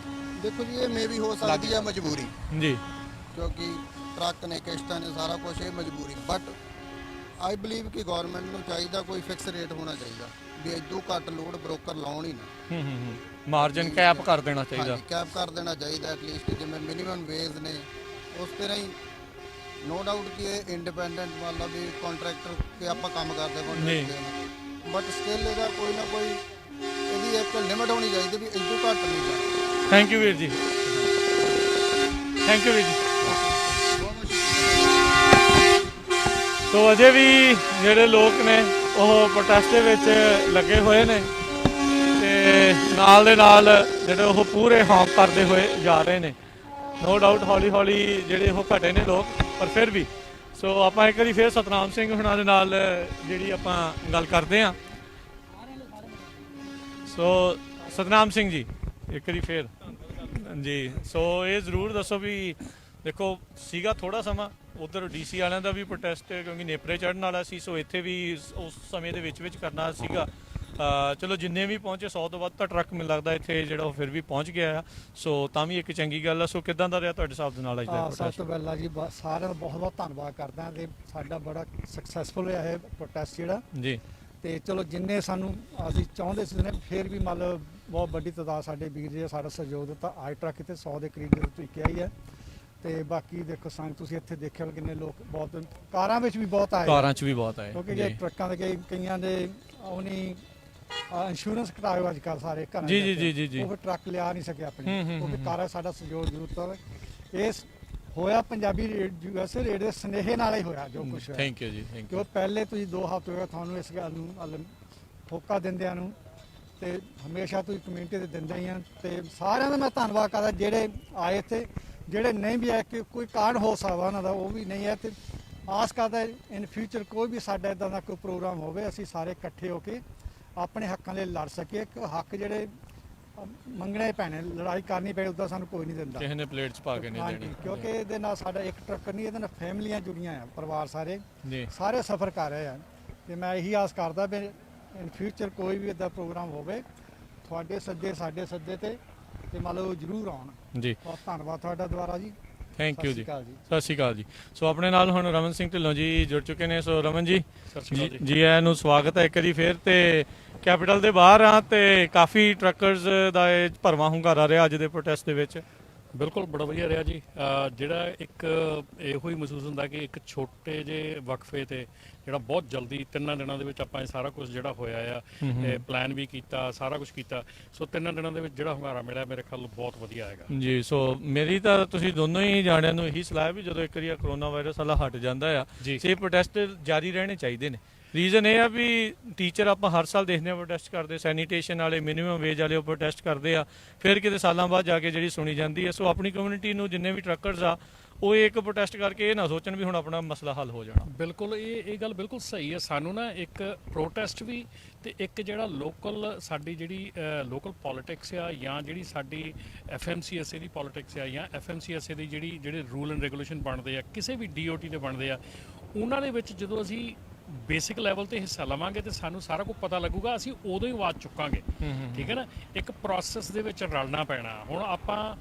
ਦੇਖੋ ਜੀ ਇਹ ਮੇ ਵੀ ਹੋ ਸਕਦੀ ਹੈ ਮਜਬੂਰੀ ਜੀ, ਕਿਉਂਕਿ ਟਰੱਕ ਨੇ ਕਿਸ਼ਤਾਂ ਨੇ ਸਾਰਾ ਕੁਝ ਇਹ ਮਜਬੂਰੀ, ਬਟ ਆਈ ਬਲੀਵ ਕਿ ਗਵਰਨਮੈਂਟ ਨੂੰ ਚਾਹੀਦਾ ਕੋਈ ਫਿਕਸ ਰੇਟ ਹੋਣਾ ਚਾਹੀਦਾ ਵੀ ਇਦੋਂ ਘੱਟ ਲੋਡ ਬ੍ਰੋਕਰ ਲਾਉਣ ਹੀ ਨਾ। ਮਾਰਜਨ ਕੈਪ ਕਰ ਦੇਣਾ ਚਾਹੀਦਾ। ਕੈਪ ਕਰ ਦੇਣਾ ਚਾਹੀਦਾ ਐਟਲੀਸਟ, ਜਿਵੇਂ ਮਿਨੀਮਮ ਵੇਜ ਨੇ ਉਸ ਤਰ੍ਹਾਂ ਹੀ। ਨੋ ਡਾਊਟ ਕਿ ਇਹ ਇੰਡੀਪੈਂਡੈਂਟ ਵਾਲਾ ਵੀ ਕੰਟਰੈਕਟਰ ਤੇ ਆਪਾਂ ਕੰਮ ਕਰਦੇ ਹਾਂ, ਬਟ ਸਟਿਲ ਇਹਦਾ ਕੋਈ ਨਾ ਕੋਈ ਇਹਦੀ ਇੱਕ ਲਿਮਿਟ ਹੋਣੀ ਚਾਹੀਦੀ ਵੀ ਇਦੋਂ ਘੱਟ ਨਹੀਂ ਜਾਣਾ। ਥੈਂਕ ਯੂ ਵੀਰ ਜੀ, ਥੈਂਕ ਯੂ ਵੀਰ ਜੀ। ਸੋ ਅਜੇ ਵੀ ਜਿਹੜੇ ਲੋਕ ਨੇ ਉਹ ਪ੍ਰੋਟੈਸਟ ਦੇ ਵਿੱਚ ਲੱਗੇ ਹੋਏ ਨੇ, ਤੇ ਨਾਲ ਦੇ ਨਾਲ ਜਿਹੜੇ ਉਹ ਪੂਰੇ ਹੌਂਕ ਕਰਦੇ ਹੋਏ ਜਾ ਰਹੇ ਨੇ। ਨੋ ਡਾਊਟ ਹੌਲੀ ਹੌਲੀ ਜਿਹੜੇ ਉਹ ਘਟੇ ਨੇ ਲੋਕ, ਪਰ ਫਿਰ ਵੀ। ਸੋ ਆਪਾਂ ਇੱਕ ਵਾਰੀ ਫਿਰ ਸਤਨਾਮ ਸਿੰਘ ਹੁਣਾਂ ਦੇ ਨਾਲ ਜਿਹੜੀ ਆਪਾਂ ਗੱਲ ਕਰਦੇ ਹਾਂ। ਸੋ ਸਤਨਾਮ ਸਿੰਘ ਜੀ ਇੱਕ ਵਾਰੀ ਫਿਰ ਜੀ, ਸੋ ਇਹ ਜ਼ਰੂਰ ਦੱਸੋ ਵੀ ਦੇਖੋ ਸੀਗਾ ਥੋੜਾ ਸਮਾਂ ਉਧਰ ਡੀਸੀ ਵਾਲਿਆਂ ਦਾ ਵੀ ਪ੍ਰੋਟੈਸਟ, ਕਿਉਂਕਿ ਨੇਪਰੇ ਚੜ੍ਹਨ ਵਾਲਾ ਸੀ, ਸੋ ਇੱਥੇ ਵੀ ਉਸ ਸਮੇਂ ਦੇ ਵਿੱਚ ਕਰਨਾ ਸੀਗਾ। ਚਲੋ ਜਿੰਨੇ ਵੀ ਪਹੁੰਚੇ 100 ਤੋਂ ਵੱਧ ਤਾਂ ਟਰੱਕ ਮੈਨੂੰ ਲੱਗਦਾ ਇੱਥੇ ਜਿਹੜਾ ਉਹ ਫਿਰ ਵੀ ਪਹੁੰਚ ਗਿਆ ਆ, ਸੋ ਤਾਂ ਵੀ ਇੱਕ ਚੰਗੀ ਗੱਲ ਆ। ਸੋ ਕਿੱਦਾਂ ਦਾ ਰਿਹਾ ਤੁਹਾਡੇ ਹਿਸਾਬ ਦੇ ਨਾਲ ਅੱਜ ਦਾ ਸਭ ਪ੍ਰੋਟੈਸਟ? ਤੋਂ ਪਹਿਲਾਂ ਜੀ ਸਾਰਿਆਂ ਦਾ ਬਹੁਤ ਬਹੁਤ ਧੰਨਵਾਦ ਕਰਦਾ ਕਿ ਸਾਡਾ ਬੜਾ ਸਕਸੈਸਫੁਲ ਰਿਹਾ ਇਹ ਪ੍ਰੋਟੈਸਟ ਜਿਹੜਾ ਜੀ। ਤੇ ਚਲੋ ਜਿੰਨੇ ਸਾਨੂੰ ਅਸੀਂ ਚਾਹੁੰਦੇ ਸੀ ਨੇ ਫਿਰ ਵੀ ਮਤਲਬ ਬਹੁਤ ਵੱਡੀ ਤਾਦਾਦ ਸਾਡੇ ਵੀਰ ਜੀ ਸਾਡਾ ਸਹਿਯੋਗ ਦਿੱਤਾ। ਅੱਜ ਟਰੱਕ ਇੱਥੇ 100 ਦੇ ਕਰੀਬ ਜਦੋਂ ਤੁਸੀਂ ਕਿਹਾ ਹੀ ਹੈ, ਤੇ ਬਾਕੀ ਦੇਖੋ ਸੰਗ ਤੁਸੀਂ ਇੱਥੇ ਦੇਖਿਆ ਕਿੰਨੇ ਲੋਕ, ਬਹੁਤ ਕਾਰਾਂ ਵਿੱਚ ਵੀ ਬਹੁਤ ਆਏ, ਕਾਰਾਂ 'ਚ ਵੀ ਬਹੁਤ ਆਏ, ਕਿਉਂਕਿ ਜੇ ਟਰੱਕਾਂ ਦੇ ਕਈਆਂ ਦੇ ਉਹ ਨਹੀਂ ਇੰਸ਼ੋਰੈਂਸ ਕਟਾਏ ਅੱਜ ਕੱਲ੍ਹ ਸਾਰੇ ਘਰਾਂ ਜੀ ਜੀ ਜੀ ਜੀ, ਉਹ ਫਿਰ ਟਰੱਕ ਲਿਆ ਨਹੀਂ ਸਕੇ ਆਪਣੇ, ਕਿਉਂਕਿ ਕਾਰਾਂ ਸਾਡਾ ਸਹਿਯੋਗ ਜ਼ਰੂਰਤ ਹੈ। ਇਸ ਹੋਇਆ ਪੰਜਾਬੀ ਯੂਐਸਏ ਰੇਟ ਦੇ ਸਨੇਹੇ ਨਾਲ ਹੀ ਹੋਇਆ ਜੋ ਕੁਝ ਹੋਇਆ। ਥੈਂਕ ਯੂ ਜੀ, ਥੈਂਕ ਯੂ। ਕਿਉਂ ਪਹਿਲੇ ਤੁਸੀਂ 2 ਹਫ਼ਤੇ ਹੋ ਗਏ ਤੁਹਾਨੂੰ ਇਸ ਗੱਲ ਨੂੰ ਹੋਕਾ ਦਿੰਦਿਆਂ ਨੂੰ, ਤੇ ਹਮੇਸ਼ਾ ਤੁਸੀਂ ਕਮਿਊਨਿਟੀ ਦੇ ਦਿੰਦੇ ਹੀ ਆ, ਤੇ ਸਾਰਿਆਂ ਦਾ ਮੈਂ ਧੰਨਵਾਦ ਕਰਦਾ ਜਿਹੜੇ ਆਏ ਇੱਥੇ, ਜਿਹੜੇ ਨਹੀਂ ਵੀ ਆਏ ਕਿ ਕੋਈ ਕਾਰਨ ਹੋ ਸਕਦਾ ਉਹਨਾਂ ਦਾ, ਉਹ ਵੀ ਨਹੀਂ ਹੈ। ਤੇ ਆਸ ਕਰਦਾ ਇਨ ਫਿਊਚਰ ਕੋਈ ਵੀ ਸਾਡਾ ਇਦਾਂ ਦਾ ਕੋਈ ਪ੍ਰੋਗਰਾਮ ਹੋਵੇ, ਅਸੀਂ ਸਾਰੇ ਇਕੱਠੇ ਹੋ ਕੇ ਆਪਣੇ ਹੱਕਾਂ ਲਈ ਲੜ ਸਕੀਏ। ਕਿ ਹੱਕ ਜਿਹੜੇ ਮੰਗਣੇ ਪੈਣੇ, ਲੜਾਈ ਕਰਨੀ ਪਏ, ਉੱਦਾਂ ਸਾਨੂੰ ਕੋਈ ਨਹੀਂ ਦਿੰਦਾ, ਕਿਸੇ ਨੇ ਪਲੇਟਸ ਪਾ ਕੇ ਨਹੀਂ ਦੇਣੀ, ਕਿਉਂਕਿ ਇਹਦੇ ਨਾਲ ਸਾਡਾ ਇੱਕ ਟਰੱਕ ਨਹੀਂ, ਇਹਦੇ ਨਾਲ ਫੈਮਲੀਆਂ ਜੁੜੀਆਂ ਆ, ਪਰਿਵਾਰ ਸਾਰੇ ਜੀ ਸਾਰੇ ਸਫ਼ਰ ਕਰ ਰਹੇ ਆ। ਤੇ ਮੈਂ ਇਹੀ ਆਸ ਕਰਦਾ ਵੀ ਇਨ ਫਿਊਚਰ ਕੋਈ ਵੀ ਇੱਦਾਂ ਪ੍ਰੋਗਰਾਮ ਹੋਵੇ, ਤੁਹਾਡੇ ਸੱਦੇ ਸਾਡੇ ਸੱਦੇ ਤੇ ਮੰਨ ਲਓ ਜ਼ਰੂਰ ਆਉਣ ਜੀ। ਬਹੁਤ ਧੰਨਵਾਦ ਤੁਹਾਡਾ ਦੁਬਾਰਾ ਜੀ, ਥੈਂਕ ਯੂ ਜੀ, ਸਤਿ ਸ਼੍ਰੀ ਅਕਾਲ ਜੀ। ਸੋ ਆਪਣੇ ਨਾਲ ਹੁਣ ਰਮਨ ਸਿੰਘ ਢਿੱਲੋਂ ਜੀ ਜੁੜ ਚੁੱਕੇ ਨੇ। ਸੋ ਰਮਨ ਜੀ ਜੀ ਆਇਆਂ ਨੂੰ, ਸਵਾਗਤ ਹੈ ਇੱਕ ਵਾਰੀ ਫਿਰ। ਤੇ ਕੈਪੀਟਲ ਦੇ ਬਾਹਰ ਆ ਤੇ ਕਾਫੀ ਟਰੱਕਰਸ ਦਾ ਇਹ ਭਰਵਾਂ ਹੁੰਗਾਰਾ ਰਿਹਾ ਅੱਜ ਦੇ ਪ੍ਰੋਟੈਸਟ ਦੇ ਵਿੱਚ। ਬਿਲਕੁਲ ਬੜਾ ਵਧੀਆ ਰਿਹਾ ਜੀ। ਜਿਹੜਾ ਇੱਕ ਇਹੋ ਹੀ ਮਹਿਸੂਸ ਹੁੰਦਾ ਕਿ ਇੱਕ ਛੋਟੇ ਜਿਹੇ ਵਕਫੇ ਤੇ ਜਿਹੜਾ ਬਹੁਤ ਜਲਦੀ 3 ਦਿਨਾਂ ਦੇ ਵਿੱਚ ਆਪਾਂ ਇਹ ਸਾਰਾ ਕੁਝ ਜਿਹੜਾ ਹੋਇਆ ਆ, ਪਲਾਨ ਵੀ ਕੀਤਾ, ਸਾਰਾ ਕੁਝ ਕੀਤਾ। ਸੋ 3 ਦਿਨਾਂ ਦੇ ਵਿੱਚ ਜਿਹੜਾ ਹੁੰਗਾਰਾ ਮਿਲਿਆ ਮੇਰੇ ਖਿਆਲ ਬਹੁਤ ਵਧੀਆ ਹੈਗਾ ਜੀ। ਸੋ ਮੇਰੀ ਤਾਂ ਤੁਸੀਂ ਦੋਨੋਂ ਹੀ ਜਾਣਿਆਂ ਨੂੰ ਇਹੀ ਸਲਾਹ ਵੀ ਜਦੋਂ ਇੱਕ ਵਾਰੀ ਕਰੋਨਾ ਵਾਇਰਸ ਵਾਲਾ ਹਟ ਜਾਂਦਾ ਆ, ਇਹ ਪ੍ਰੋਟੈਸਟ ਜਾਰੀ ਰਹਿਣੇ ਚਾਹੀਦੇ ਨੇ। ਰੀਜ਼ਨ ਇਹ ਆ ਵੀ ਟੀਚਰ ਆਪਾਂ ਹਰ ਸਾਲ ਦੇਖਦੇ ਆ ਪ੍ਰੋਟੈਸਟ ਕਰਦੇ, ਸੈਨੀਟੇਸ਼ਨ ਵਾਲੇ, ਮਿਨੀਮਮ ਵੇਜ ਵਾਲੇ ਉਹ ਪ੍ਰੋਟੈਸਟ ਕਰਦੇ ਆ, ਫਿਰ ਕਿਤੇ ਸਾਲਾਂ ਬਾਅਦ ਜਾ ਕੇ ਜਿਹੜੀ ਸੁਣੀ ਜਾਂਦੀ ਹੈ। ਸੋ ਆਪਣੀ ਕਮਿਊਨਿਟੀ ਨੂੰ ਜਿੰਨੇ ਵੀ ਟਰੱਕਰਸ ਆ ਉਹ ਇੱਕ ਪ੍ਰੋਟੈਸਟ ਕਰਕੇ ਇਹ ਨਾ ਸੋਚਣ ਵੀ ਹੁਣ ਆਪਣਾ ਮਸਲਾ ਹੱਲ ਹੋ ਜਾਣਾ। ਬਿਲਕੁਲ ਇਹ ਗੱਲ ਬਿਲਕੁਲ ਸਹੀ ਹੈ। ਸਾਨੂੰ ਨਾ ਇੱਕ ਪ੍ਰੋਟੈਸਟ ਵੀ ਤੇ ਇੱਕ ਜਿਹੜਾ ਲੋਕਲ ਸਾਡੀ ਜਿਹੜੀ ਲੋਕਲ ਪੋਲਿਟਿਕਸ ਆ, ਜਾਂ ਜਿਹੜੀ ਸਾਡੀ FMCSA ਦੀ ਪੋਲਿਟਿਕਸ ਆ, ਜਾਂ FMCSA ਦੀ ਜਿਹੜੇ ਰੂਲ ਐਂਡ ਰੈਗੂਲੇਸ਼ਨ ਬਣਦੇ ਆ, ਕਿਸੇ ਵੀ DOT ਦੇ ਬਣਦੇ ਆ, ਉਹਨਾਂ ਦੇ ਵਿੱਚ ਜਦੋਂ ਅਸੀਂ ਬੇਸਿਕ ਲੈਵਲ ਤੇ ਹਿੱਸਾ ਲਵਾਂਗੇ ਤੇ ਸਾਨੂੰ ਸਾਰਾ ਕੁਝ ਪਤਾ ਲੱਗੂਗਾ, ਅਸੀਂ ਉਦੋਂ ਹੀ ਆਵਾਜ਼ ਚੁੱਕਾਂਗੇ। ਠੀਕ ਹੈ ਨਾ, ਇੱਕ ਪ੍ਰੋਸੈਸ ਦੇ ਵਿੱਚ ਰਲਣਾ ਪੈਣਾ। ਹੁਣ ਆਪਾਂ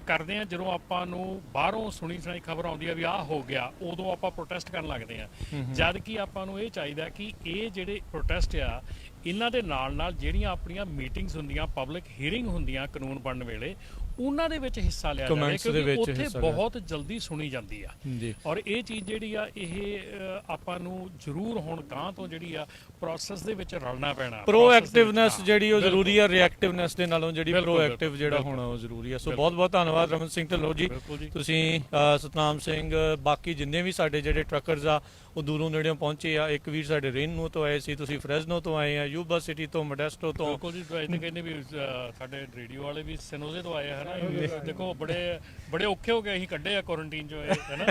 ਕਰਦੇ ਆ, ਜਦੋਂ ਆਪਾਂ ਨੂੰ ਬਾਹਰੋਂ ਸੁਣੀ ਸੁਣਾਈ ਖਬਰ ਆਉਂਦੀ ਆ ਵੀ ਆਹ ਹੋ ਗਿਆ, ਉਦੋਂ ਆਪਾਂ ਪ੍ਰੋਟੈਸਟ ਕਰਨ ਲੱਗਦੇ ਆ। ਜਦ ਕਿ ਆਪਾਂ ਨੂੰ ਇਹ ਚਾਹੀਦਾ ਕਿ ਇਹ ਜਿਹੜੇ ਪ੍ਰੋਟੈਸਟ ਆ, ਇਹਨਾਂ ਦੇ ਨਾਲ ਜਿਹੜੀਆਂ ਆਪਣੀਆਂ ਮੀਟਿੰਗਸ ਹੁੰਦੀਆਂ, ਪਬਲਿਕ ਹੀਅਰਿੰਗ ਹੁੰਦੀਆਂ ਕਾਨੂੰਨ ਬਣਨ ਵੇਲੇ, ਉਹਨਾਂ ਦੇ ਵਿੱਚ ਹਿੱਸਾ ਲਿਆ ਜਾਵੇ, ਕਿਉਂਕਿ ਉੱਥੇ ਬਹੁਤ ਜਲਦੀ ਸੁਣੀ ਜਾਂਦੀ ਆ। ਔਰ ਇਹ ਚੀਜ਼ ਜਿਹੜੀ ਆ, ਇਹ ਆਪਾਂ ਨੂੰ ਜ਼ਰੂਰ ਹੁਣ ਗਾਂ ਤੋਂ ਜਿਹੜੀ ਆ ਪ੍ਰੋਸੈਸ ਦੇ ਵਿੱਚ ਰਲਣਾ ਪੈਣਾ। ਪ੍ਰੋਐਕਟਿਵਨੈਸ ਜਿਹੜੀ ਉਹ ਜ਼ਰੂਰੀ ਆ, ਰਿਐਕਟਿਵਨੈਸ ਦੇ ਨਾਲੋਂ ਜਿਹੜੀ ਪ੍ਰੋਐਕਟਿਵ ਜਿਹੜਾ ਹੋਣਾ ਉਹ ਜ਼ਰੂਰੀ ਆ। ਸੋ ਬਹੁਤ ਬਹੁਤ ਧੰਨਵਾਦ ਰਮਨ ਸਿੰਘ ਢਿੱਲੋਂ ਜੀ, ਤੁਸੀਂ ਸਤਨਾਮ ਸਿੰਘ, ਬਾਕੀ ਜਿੰਨੇ ਵੀ ਸਾਡੇ ਜਿਹੜੇ ਟਰੱਕਰਸ ਆ ਉਹ ਦੂਰੋਂ ਨੇੜਿਓਂ ਪਹੁੰਚੇ ਆ। ਇੱਕ ਵੀਰ ਸਾਡੇ ਰੇਨੂ ਤੋਂ ਆਏ ਸੀ, ਤੁਸੀਂ ਫਰੈਜ਼ਨੋ ਤੋਂ ਆਏ ਆ, ਯੂਬਾ ਸਿਟੀ ਤੋਂ, ਮੋਡੈਸਟੋ ਤੋਂ। ਬਿਲਕੁਲ ਜੀ, ਕਹਿੰਦੇ ਵੀ ਸਾਡੇ ਰੇਡੀਓ ਵਾਲੇ ਵੀ ਸਨੋਜ਼ੇ ਤੋਂ ਆਏ ਹਨ। ਦੇਖੋ ਬੜੇ ਔਖੇ ਹੋ ਗਏ, ਅਸੀਂ ਕੱਢੇ ਆ ਕੁਆਰੰਟੀਨ ਚੋਂ, ਹੈ ਨਾ,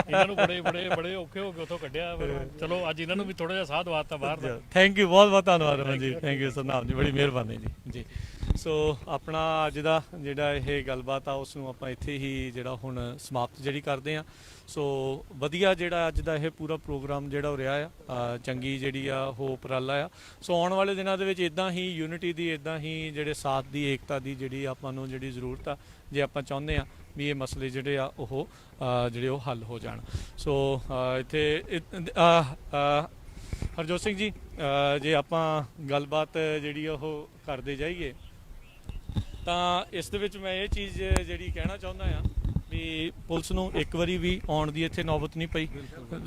ਇਹਨਾਂ ਨੂੰ ਬੜੇ ਔਖੇ ਹੋ ਕੇ ਉੱਥੋਂ ਕੱਢਿਆ। ਚਲੋ ਅੱਜ ਇਹਨਾਂ ਨੂੰ ਵੀ ਥੋੜਾ ਜਿਹਾ ਸਾਹ ਦਵਾਤਾ ਬਾਹਰ ਦਾ। ਥੈਂਕ ਯੂ, ਬਹੁਤ ਬਹੁਤ ਧੰਨਵਾਦ ਰਮਨ ਜੀ, ਥੈਂਕ ਯੂ ਸਤਨਾਮ ਜੀ, ਬੜੀ ਮਿਹਰਬਾਨੀ ਜੀ। ਸੋ ਆਪਣਾ ਅੱਜ ਦਾ ਜਿਹੜਾ ਇਹ ਗੱਲਬਾਤ ਆ ਉਸ ਨੂੰ ਆਪਾਂ ਇੱਥੇ ਹੀ ਜਿਹੜਾ ਹੁਣ ਸਮਾਪਤ ਜਿਹੜੀ ਕਰਦੇ ਆ। ਸੋ ਵਧੀਆ ਜਿਹੜਾ ਅੱਜ ਦਾ ਇਹ ਪੂਰਾ ਪ੍ਰੋਗਰਾਮ ਜਿਹੜਾ ਹੋ ਰਿਹਾ ਆ, ਚੰਗੀ ਜਿਹੜੀ ਆ ਉਹ ਉਪਰਾਲਾ ਆ। ਸੋ ਆਉਣ ਵਾਲੇ ਦਿਨਾਂ ਦੇ ਵਿੱਚ ਇਦਾਂ ਹੀ ਯੂਨਿਟੀ ਦੀ, ਇਦਾਂ ਹੀ ਜਿਹੜੇ ਸਾਥ ਦੀ, ਏਕਤਾ ਦੀ ਜਿਹੜੀ ਆਪਾਂ ਨੂੰ ਜਿਹੜੀ ਜ਼ਰੂਰਤ ਆ, ਜੇ ਆਪਾਂ ਚਾਹੁੰਦੇ ਆ ਵੀ ਇਹ ਮਸਲੇ ਜਿਹੜੇ ਆ ਉਹ ਜਿਹੜੇ ਉਹ ਹੱਲ ਹੋ ਜਾਣ। ਸੋ ਇੱਥੇ ਹਰਜੋਤ ਸਿੰਘ ਜੀ, ਜੇ ਆਪਾਂ ਗੱਲਬਾਤ ਜਿਹੜੀ ਉਹ ਕਰਦੇ ਜਾਈਏ ਤਾਂ ਇਸ ਦੇ ਵਿੱਚ ਮੈਂ ਇਹ ਚੀਜ਼ ਜਿਹੜੀ ਕਹਿਣਾ ਚਾਹੁੰਦਾ ਆ ਵੀ ਪੁਲਿਸ ਨੂੰ ਇੱਕ ਵਾਰੀ ਵੀ ਆਉਣ ਦੀ ਇੱਥੇ ਨੌਬਤ ਨਹੀਂ ਪਈ।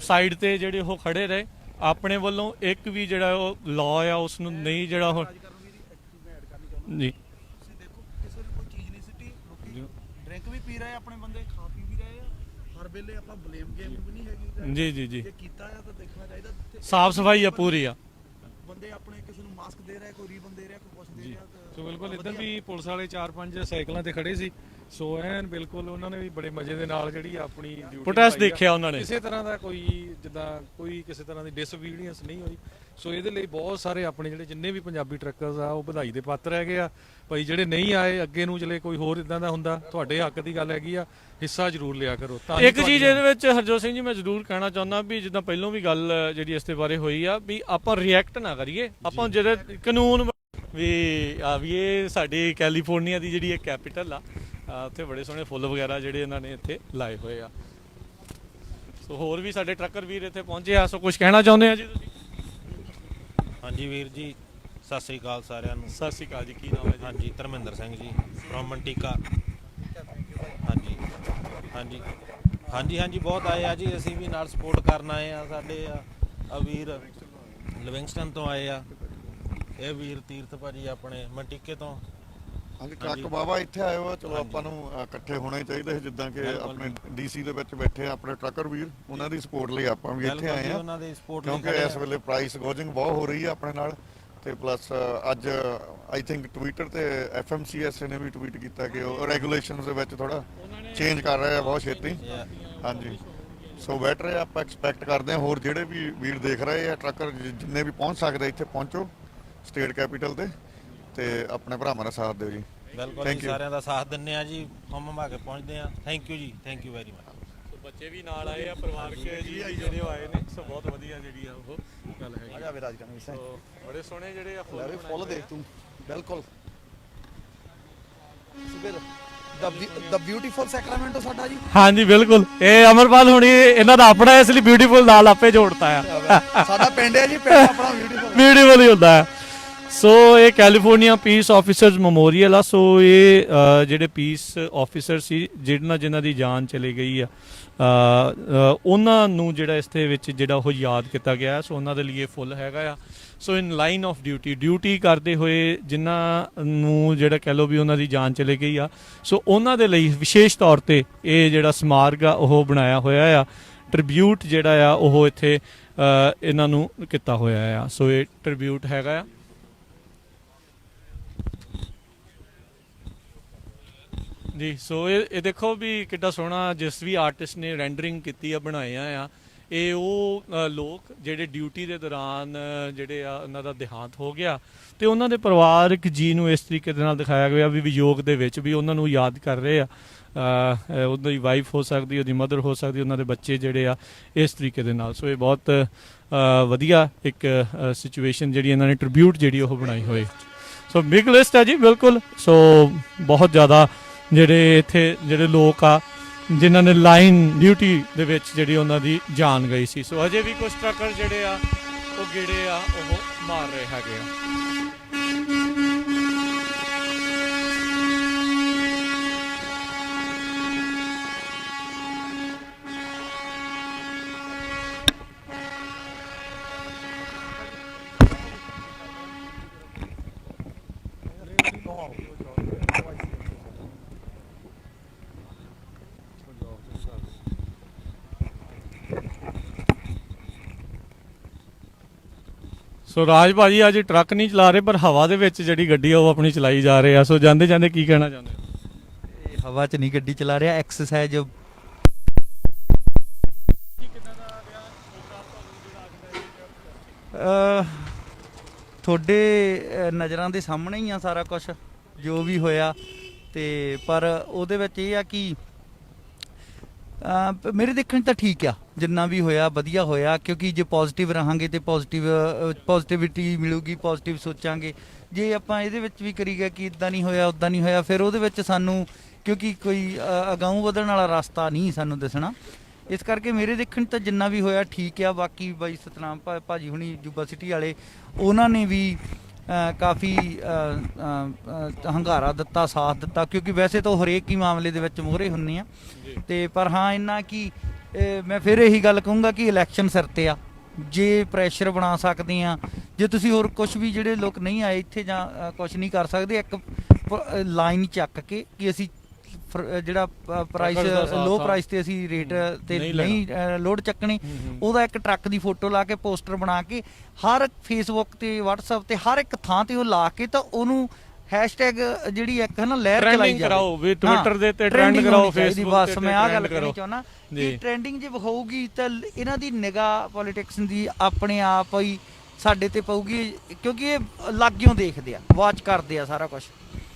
ਸਾਈਡ ਤੇ ਜਿਹੜੇ ਉਹ ਖੜੇ ਰਹੇ, ਆਪਣੇ ਵੱਲੋਂ ਇੱਕ ਵੀ ਜਿਹੜਾ ਉਹ ਲਾਅ ਆ ਉਸ ਨੂੰ ਨਹੀਂ ਜਿਹੜਾ ਹੁਣ ਜੀ ਡਰਿੰਕ ਵੀ ਪੀ ਰਹੇ, ਆਪਣੇ ਬੰਦੇ ਖਾ ਪੀ ਵੀ ਰਹੇ ਆ। ਹਰ ਵੇਲੇ ਆਪਾਂ ਬਲੇਮ ਗੇਮ ਵੀ ਨਹੀਂ ਹੈਗੀ ਜੀ ਜੇ ਕੀਤਾ ਆ ਤਾਂ ਦੇਖਣਾ ਚਾਹੀਦਾ। ਸਾਫ ਸਫਾਈ ਆ ਪੂਰੀ ਆ, ਬੰਦੇ ਆਪਣੇ ਕਿਸੇ ਨੂੰ ਮਾਸਕ ਦੇ ਰਿਹਾ, ਕੋਈ ਰੀਬਨ ਦੇ ਰਿਹਾ, ਕੋਈ ਕੁਛ ਦੇ ਰਿਹਾ। ਸੋ ਬਿਲਕੁਲ ਇੱਧਰ ਵੀ ਪੁਲਿਸ ਵਾਲੇ 4-5 ਸਾਈਕਲਾਂ ਤੇ ਖੜੇ ਸੀ। ਸੋ ਐਨ ਬਿਲਕੁਲ ਉਹਨਾਂ ਨੇ ਵੀ ਬੜੇ ਮਜ਼ੇ ਦੇ ਨਾਲ ਜਿਹੜੀ ਆਪਣੀ ਡਿਊਟੀ ਪ੍ਰੋਟੈਸਟ ਦੇਖਿਆ ਉਹਨਾਂ ਨੇ। ਕਿਸੇ ਤਰ੍ਹਾਂ ਦਾ ਕੋਈ ਜਿੱਦਾਂ ਕੋਈ ਕਿਸੇ ਤਰ੍ਹਾਂ ਦੀ ਡਿਸਓਬੀਡੀਐਂਸ ਨਹੀਂ ਹੋਈ। ਸੋ ਇਹਦੇ ਲਈ ਬਹੁਤ ਸਾਰੇ ਆਪਣੇ ਜਿਹੜੇ ਜਿੰਨੇ ਵੀ ਪੰਜਾਬੀ ਟਰੱਕਰਸ ਆ ਉਹ ਵਧਾਈ ਦੇ ਪਾਤਰ ਹੈਗੇ ਆ। ਭਾਈ ਜਿਹੜੇ ਨਹੀਂ ਆਏ ਅੱਗੇ ਨੂੰ ਚਲੇ ਕੋਈ ਹੋਰ ਇਦਾਂ ਦਾ ਹੁੰਦਾ, ਤੁਹਾਡੇ ਹੱਕ ਦੀ ਗੱਲ ਹੈਗੀ ਆ, ਹਿੱਸਾ ਜ਼ਰੂਰ ਲਿਆ ਕਰੋ। ਇੱਕ ਚੀਜ਼ ਇਹਦੇ ਵਿੱਚ ਹਰਜੋਤ ਸਿੰਘ ਜੀ ਮੈਂ ਜ਼ਰੂਰ ਕਹਿਣਾ ਚਾਹੁੰਦਾ ਵੀ ਜਿੱਦਾਂ ਪਹਿਲਾਂ ਵੀ ਗੱਲ ਜਿਹੜੀ ਇਸ ਦੇ ਬਾਰੇ ਹੋਈ ਆ ਵੀ ਆਪਾਂ ਰਿਐਕਟ ਨਾ ਕਰੀਏ, ਆਪਾਂ ਜਿਹੜੇ ਕਾਨੂੰਨ ਵੀ ਇਹ ਸਾਡੀ ਕੈਲੀਫੋਰਨੀਆ ਦੀ ਜਿਹੜੀ ਇੱਕ ਕੈਪੀਟਲ ਆ, ਉੱਥੇ ਬੜੇ ਸੋਹਣੇ ਫੁੱਲ ਵਗੈਰਾ ਜਿਹੜੇ ਇਹਨਾਂ ਨੇ ਇੱਥੇ ਲਾਏ ਹੋਏ ਆ। ਸੋ ਹੋਰ ਵੀ ਸਾਡੇ ਟਰੱਕਰ ਵੀਰ ਇੱਥੇ ਪਹੁੰਚੇ ਆ, ਸੋ ਕੁਝ ਕਹਿਣਾ ਚਾਹੁੰਦੇ ਆ ਜੀ ਤੁਸੀਂ? ਹਾਂਜੀ ਵੀਰ ਜੀ, ਸਤਿ ਸ੍ਰੀ ਅਕਾਲ ਸਾਰਿਆਂ ਨੂੰ। ਸਤਿ ਸ੍ਰੀ ਅਕਾਲ ਜੀ, ਕੀ ਨਾਮ ਹੈ ਜੀ? ਹਾਂਜੀ ਧਰਮਿੰਦਰ ਸਿੰਘ ਜੀ ਫਰੋਮ ਮੰਟੀਕਾ। ਹਾਂਜੀ ਬਹੁਤ ਆਏ ਆ ਜੀ, ਅਸੀਂ ਵੀ ਨਾਲ ਸਪੋਰਟ ਕਰਨ ਆਏ ਆ। ਸਾਡੇ ਆ ਵੀਰ ਲਿਵਿੰਗਸਟਨ ਤੋਂ ਆਏ ਆ, ਇਹ ਵੀਰ ਤੀਰਥ ਭਾਜੀ ਆਪਣੇ ਮੰਟੀਕੇ ਤੋਂ। ਹਾਂਜੀ ਟਰੱਕ ਬਾਬਾ ਇੱਥੇ ਆਏ ਹੋ, ਚਲੋ ਆਪਾਂ ਨੂੰ ਇਕੱਠੇ ਹੋਣਾ ਹੀ ਚਾਹੀਦਾ, ਜਿੱਦਾਂ ਕਿ ਆਪਣੇ ਡੀਸੀ ਦੇ ਵਿੱਚ ਬੈਠੇ ਆਪਣੇ ਟਰੱਕਰ ਵੀਰ, ਉਹਨਾਂ ਦੀ ਸਪੋਰਟ ਲਈ ਆਪਾਂ ਵੀ ਇੱਥੇ ਆਏ ਆ, ਕਿਉਂਕਿ ਇਸ ਵੇਲੇ ਪ੍ਰਾਈਸ ਗੋਜਿੰਗ ਬਹੁਤ ਹੋ ਰਹੀ ਹੈ ਆਪਣੇ ਨਾਲ। ਤੇ ਪਲੱਸ ਅੱਜ ਆਈ ਥਿੰਕ ਟਵਿੱਟਰ ਤੇ FMCSA ਨੇ ਵੀ ਟਵੀਟ ਕੀਤਾ ਕਿ ਉਹ ਰੈਗੂਲੇਸ਼ਨਸ ਦੇ ਵਿੱਚ ਥੋੜਾ ਚੇਂਜ ਕਰ ਰਹੇ ਆ ਬਹੁਤ ਛੇਤੀ। ਹਾਂਜੀ ਸੋ ਬੈਟਰ ਹੈ, ਆਪਾਂ ਐਕਸਪੈਕਟ ਕਰਦੇ ਹਾਂ ਹੋਰ ਜਿਹੜੇ ਵੀ ਵੀਰ ਦੇਖ ਰਹੇ ਆ ਟਰੱਕਰ ਜਿੰਨੇ ਵੀ ਪਹੁੰਚ ਸਕਦੇ ਇੱਥੇ ਪਹੁੰਚੋ ਸਟੇਟ ਕੈਪੀਟਲ ਤੇ ਆਪਣੇ ਭਰਾਵਾਂ ਦਾ ਸਾਥ ਦਿਓ ਜੀ। ਬਿਲਕੁਲ ਜੀ, ਸਾਰਿਆਂ ਦਾ ਸਾਥ ਦਿੰਨੇ ਆ ਜੀ, ਹਮ ਕੇ ਪਹੁੰਚਦੇ ਆ। ਥੈਂਕ ਯੂ ਜੀ, ਥੈਂਕ ਯੂ ਵੈਰੀ ਮਚ। ਬੱਚੇ ਵੀ ਨਾਲ ਆਏ ਆ, ਪਰਿਵਾਰਕ ਜੀ ਜਿਹੜੇ ਆਏ ਨੇ, ਸੋ ਬਹੁਤ ਵਧੀਆ ਜਿਹੜੀ ਆ ਉਹ ਗੱਲ ਹੈਗੀ। ਆ ਜਾਵੇ ਰਾਜਕਰਨ ਸਿੰਘ, ਬੜੇ ਸੋਹਣੇ ਜਿਹੜੇ ਆ ਫੁੱਲ ਦੇਖ ਤੂੰ। ਬਿਲਕੁਲ ਦਾ ਬਿਊਟੀਫੁਲ ਸੈਕਰਾਮੈਂਟੋ ਸਾਡਾ ਜੀ। ਹਾਂਜੀ ਬਿਲਕੁਲ, ਇਹ ਅਮਰਪਾਲ ਹੁਣੀ ਇਹਨਾਂ ਦਾ ਆਪਣਾ, ਇਸ ਲਈ ਬਿਊਟੀਫੁਲ ਨਾਲ ਆਪੇ ਜੋੜਤਾ ਆ। ਸਾਡਾ ਪਿੰਡ ਹੈ ਜੀ, ਪਿੰਡ ਆਪਣਾ ਬਿਊਟੀਫੁਲ ਹੀ ਹੁੰਦਾ ਹੈ। ਸੋ ਇਹ ਕੈਲੀਫੋਰਨੀਆ ਪੀਸ ਆਫੀਸਰਸ ਮੈਮੋਰੀਅਲ ਆ। ਸੋ ਇਹ ਜਿਹੜੇ ਪੀਸ ਆਫੀਸਰ ਸੀ ਜਿਨ੍ਹਾਂ ਦੀ ਜਾਨ ਚਲੀ ਗਈ ਆ, ਉਹਨਾਂ ਨੂੰ ਜਿਹੜਾ ਇਸ ਦੇ ਵਿੱਚ ਜਿਹੜਾ ਉਹ ਯਾਦ ਕੀਤਾ ਗਿਆ। ਸੋ ਉਹਨਾਂ ਦੇ ਲਈ ਇਹ ਫੁੱਲ ਹੈਗਾ ਆ। ਸੋ ਇਨ ਲਾਈਨ ਆਫ ਡਿਊਟੀ ਕਰਦੇ ਹੋਏ ਜਿਨ੍ਹਾਂ ਨੂੰ ਜਿਹੜਾ ਕਹਿ ਲਓ ਵੀ ਉਹਨਾਂ ਦੀ ਜਾਨ ਚਲੀ ਗਈ ਆ, ਸੋ ਉਹਨਾਂ ਦੇ ਲਈ ਵਿਸ਼ੇਸ਼ ਤੌਰ ਤੇ ਇਹ ਜਿਹੜਾ ਸਮਾਰਕ ਆ ਉਹ ਬਣਾਇਆ ਹੋਇਆ ਆ। ਟ੍ਰਿਬਿਊਟ ਜਿਹੜਾ ਆ ਉਹ ਇੱਥੇ ਇਹਨਾਂ ਨੂੰ ਕੀਤਾ ਹੋਇਆ ਆ। ਸੋ ਇਹ ਟ੍ਰਿਬਿਊਟ ਹੈਗਾ ਆ। ਜੀ ਸੋ ਇਹ ਦੇਖੋ ਵੀ ਕਿੱਡਾ ਸੋਹਣਾ, ਜਿਸ ਵੀ ਆਰਟਿਸਟ ਨੇ ਰੈਂਡਰਿੰਗ ਕੀਤੀ ਆ, ਬਣਾਇਆ ਆ, ਇਹ ਉਹ ਲੋਕ ਜਿਹੜੇ ਡਿਊਟੀ ਦੇ ਦੌਰਾਨ ਜਿਹੜੇ ਆ ਉਹਨਾਂ ਦਾ ਦੇਹਾਂਤ ਹੋ ਗਿਆ ਤੇ ਉਹਨਾਂ ਦੇ ਪਰਿਵਾਰਕ ਜੀ ਨੂੰ ਇਸ ਤਰੀਕੇ ਦੇ ਨਾਲ ਦਿਖਾਇਆ ਗਿਆ ਵੀ ਵਿਯੋਗ ਦੇ ਵਿੱਚ ਵੀ ਉਹਨਾਂ ਨੂੰ ਯਾਦ ਕਰ ਰਹੇ ਆ। ਉਹਨਾਂ ਦੀ ਵਾਈਫ ਹੋ ਸਕਦੀ, ਉਹਦੀ ਮਦਰ ਹੋ ਸਕਦੀ, ਉਹਨਾਂ ਦੇ ਬੱਚੇ ਜਿਹੜੇ ਆ ਇਸ ਤਰੀਕੇ ਦੇ ਨਾਲ। ਸੋ ਇਹ ਬਹੁਤ ਵਧੀਆ ਇੱਕ ਸਿਚੁਏਸ਼ਨ ਜਿਹੜੀ ਇਹਨਾਂ ਨੇ ਟ੍ਰਿਬਿਊਟ ਜਿਹੜੀ ਉਹ ਬਣਾਈ ਹੋਈ। ਸੋ ਬਿਗ ਲਿਸਟ ਹੈ ਜੀ ਬਿਲਕੁਲ। ਸੋ ਬਹੁਤ ਜ਼ਿਆਦਾ ਜਿਹੜੇ ਇੱਥੇ ਜਿਹੜੇ ਲੋਕ ਆ ਜਿਨ੍ਹਾਂ ਨੇ ਲਾਈਨ ਡਿਊਟੀ ਦੇ ਵਿੱਚ ਜਿਹੜੀ ਉਹਨਾਂ ਦੀ ਜਾਨ ਗਈ ਸੀ। ਸੋ ਅਜੇ ਵੀ ਕੁਝ ਟਰੱਕਰ ਜਿਹੜੇ ਆ ਉਹ ਗੇੜੇ ਆ ਉਹ ਮਾਰ ਰਹੇ ਹੈਗੇ ਆ। ਸੋ ਰਾਜ ਭਾਜੀ ਅੱਜ ਟਰੱਕ ਨਹੀਂ ਚਲਾ ਰਹੇ ਪਰ ਹਵਾ ਦੇ ਵਿੱਚ ਜਿਹੜੀ ਗੱਡੀ ਆ ਉਹ ਆਪਣੀ ਚਲਾਈ ਜਾ ਰਹੇ ਆ। ਸੋ ਜਾਂਦੇ ਜਾਂਦੇ ਕੀ ਕਹਿਣਾ ਚਾਹੁੰਦੇ ਹੋ? ਹਵਾ 'ਚ ਨਹੀਂ ਗੱਡੀ ਚਲਾ ਰਿਹਾ, ਐਕਸਰਸਾਈਜ਼ ਤੁਹਾਡੇ ਨਜ਼ਰਾਂ ਦੇ ਸਾਹਮਣੇ ਹੀ ਆ ਸਾਰਾ ਕੁਝ ਜੋ ਵੀ ਹੋਇਆ। ਤੇ ਪਰ ਉਹਦੇ ਵਿੱਚ ਇਹ ਆ ਕਿ ਮੇਰੇ ਦੇਖਣ 'ਚ ਤਾਂ ਠੀਕ ਆ, ਜਿੰਨਾ ਵੀ ਹੋਇਆ ਵਧੀਆ ਹੋਇਆ, ਕਿਉਂਕਿ ਜੇ ਪੋਜ਼ਿਟਿਵ ਰਹਾਂਗੇ ਤੇ ਪੋਜ਼ਿਟਿਵਿਟੀ ਮਿਲੂਗੀ, ਪੋਜ਼ਿਟਿਵ ਸੋਚਾਂਗੇ। ਜੇ ਆਪਾਂ ਇਹਦੇ ਵਿੱਚ ਵੀ ਕਰੀ ਗਏ ਕਿ ਇੱਦਾਂ ਨਹੀਂ ਹੋਇਆ ਉੱਦਾਂ ਨਹੀਂ ਹੋਇਆ, ਫਿਰ ਉਹਦੇ ਵਿੱਚ ਸਾਨੂੰ ਕਿਉਂਕਿ ਕੋਈ ਅਗਾਊਂ ਵਧਣ ਵਾਲਾ ਰਸਤਾ ਨਹੀਂ ਸਾਨੂੰ ਦਿਸਣਾ। ਇਸ ਕਰਕੇ ਮੇਰੇ ਦੇਖਣ 'ਚ ਤਾਂ ਜਿੰਨਾ ਵੀ ਹੋਇਆ ਠੀਕ ਆ। ਬਾਕੀ ਬਾਈ ਸਤਨਾਮ ਭਾਜੀ ਹੁਣੀ ਜੁਬਾ ਸਿਟੀ ਵਾਲੇ, ਉਹਨਾਂ ਨੇ ਵੀ ਕਾਫੀ ਹੰਗਾਰਾ ਦਿੱਤਾ, ਸਾਥ ਦਿੱਤਾ, ਕਿਉਂਕਿ ਵੈਸੇ ਤਾਂ ਹਰੇਕ ਹੀ ਮਾਮਲੇ ਦੇ ਵਿੱਚ ਮੋਹਰੇ ਹੁੰਦੇ ਆ। ਤੇ ਪਰ ਹਾਂ ਇੰਨਾ ਕਿ ਮੈਂ ਫਿਰ ਇਹੀ ਗੱਲ ਕਹੂੰਗਾ ਕਿ ਇਲੈਕਸ਼ਨ ਸਿਰ ਤੇ ਆ, ਜੇ ਪ੍ਰੈਸ਼ਰ ਬਣਾ ਸਕਦੇ ਆ, ਜੇ ਤੁਸੀਂ ਹੋਰ ਕੁਝ ਵੀ ਜਿਹੜੇ ਲੋਕ ਨਹੀਂ ਆਏ ਇੱਥੇ ਜਾਂ ਕੁਝ ਨਹੀਂ ਕਰ ਸਕਦੇ, ਇੱਕ ਲਾਈਨ ਚੱਕ ਕੇ ਕਿ ਅਸੀਂ ਜਿਹੜਾ ਪ੍ਰਾਈਸ ਲੋ ਪ੍ਰਾਈਸ ਤੇ ਅਸੀਂ ਰੇਟ ਤੇ ਨਹੀਂ ਲੋਡ ਚੱਕਣੀ, ਉਹਦਾ ਇੱਕ ਟਰੱਕ ਦੀ ਫੋਟੋ ਲਾ ਕੇ ਪੋਸਟਰ ਬਣਾ ਕੇ ਹਰ ਫੇਸਬੁੱਕ ਤੇ WhatsApp ਤੇ ਹਰ ਇੱਕ ਥਾਂ ਤੇ ਉਹ ਲਾ ਕੇ ਤਾਂ ਉਹਨੂੰ ਹੈਸ਼ਟੈਗ ਜਿਹੜੀ ਇੱਕ ਹੈ ਨਾ ਲਹਿਰ ਚਲਾਈ ਕਰਾਓ ਵੀ ਟਵਿੱਟਰ ਦੇ ਤੇ ਟ੍ਰੈਂਡ ਕਰਾਓ, ਫੇਸਬੁੱਕ ਬਸ ਮੈਂ ਆਹ ਗੱਲ ਕਰਨੀ ਚਾਹੁੰਦਾ ਕਿ ਟ੍ਰੈਂਡਿੰਗ ਜੇ ਵਿਖਾਊਗੀ ਤਾਂ ਇਹਨਾਂ ਦੀ ਨਿਗਾਹ ਪੋਲੀਟਿਕਸ ਦੀ ਆਪਣੇ ਆਪ ਹੀ ਸਾਡੇ ਤੇ ਪਊਗੀ, ਕਿਉਂਕਿ ਇਹ ਲਾਗਿਓਂ ਦੇਖਦੇ ਆ, ਵਾਚ ਕਰਦੇ ਆ ਸਾਰਾ ਕੁਝ।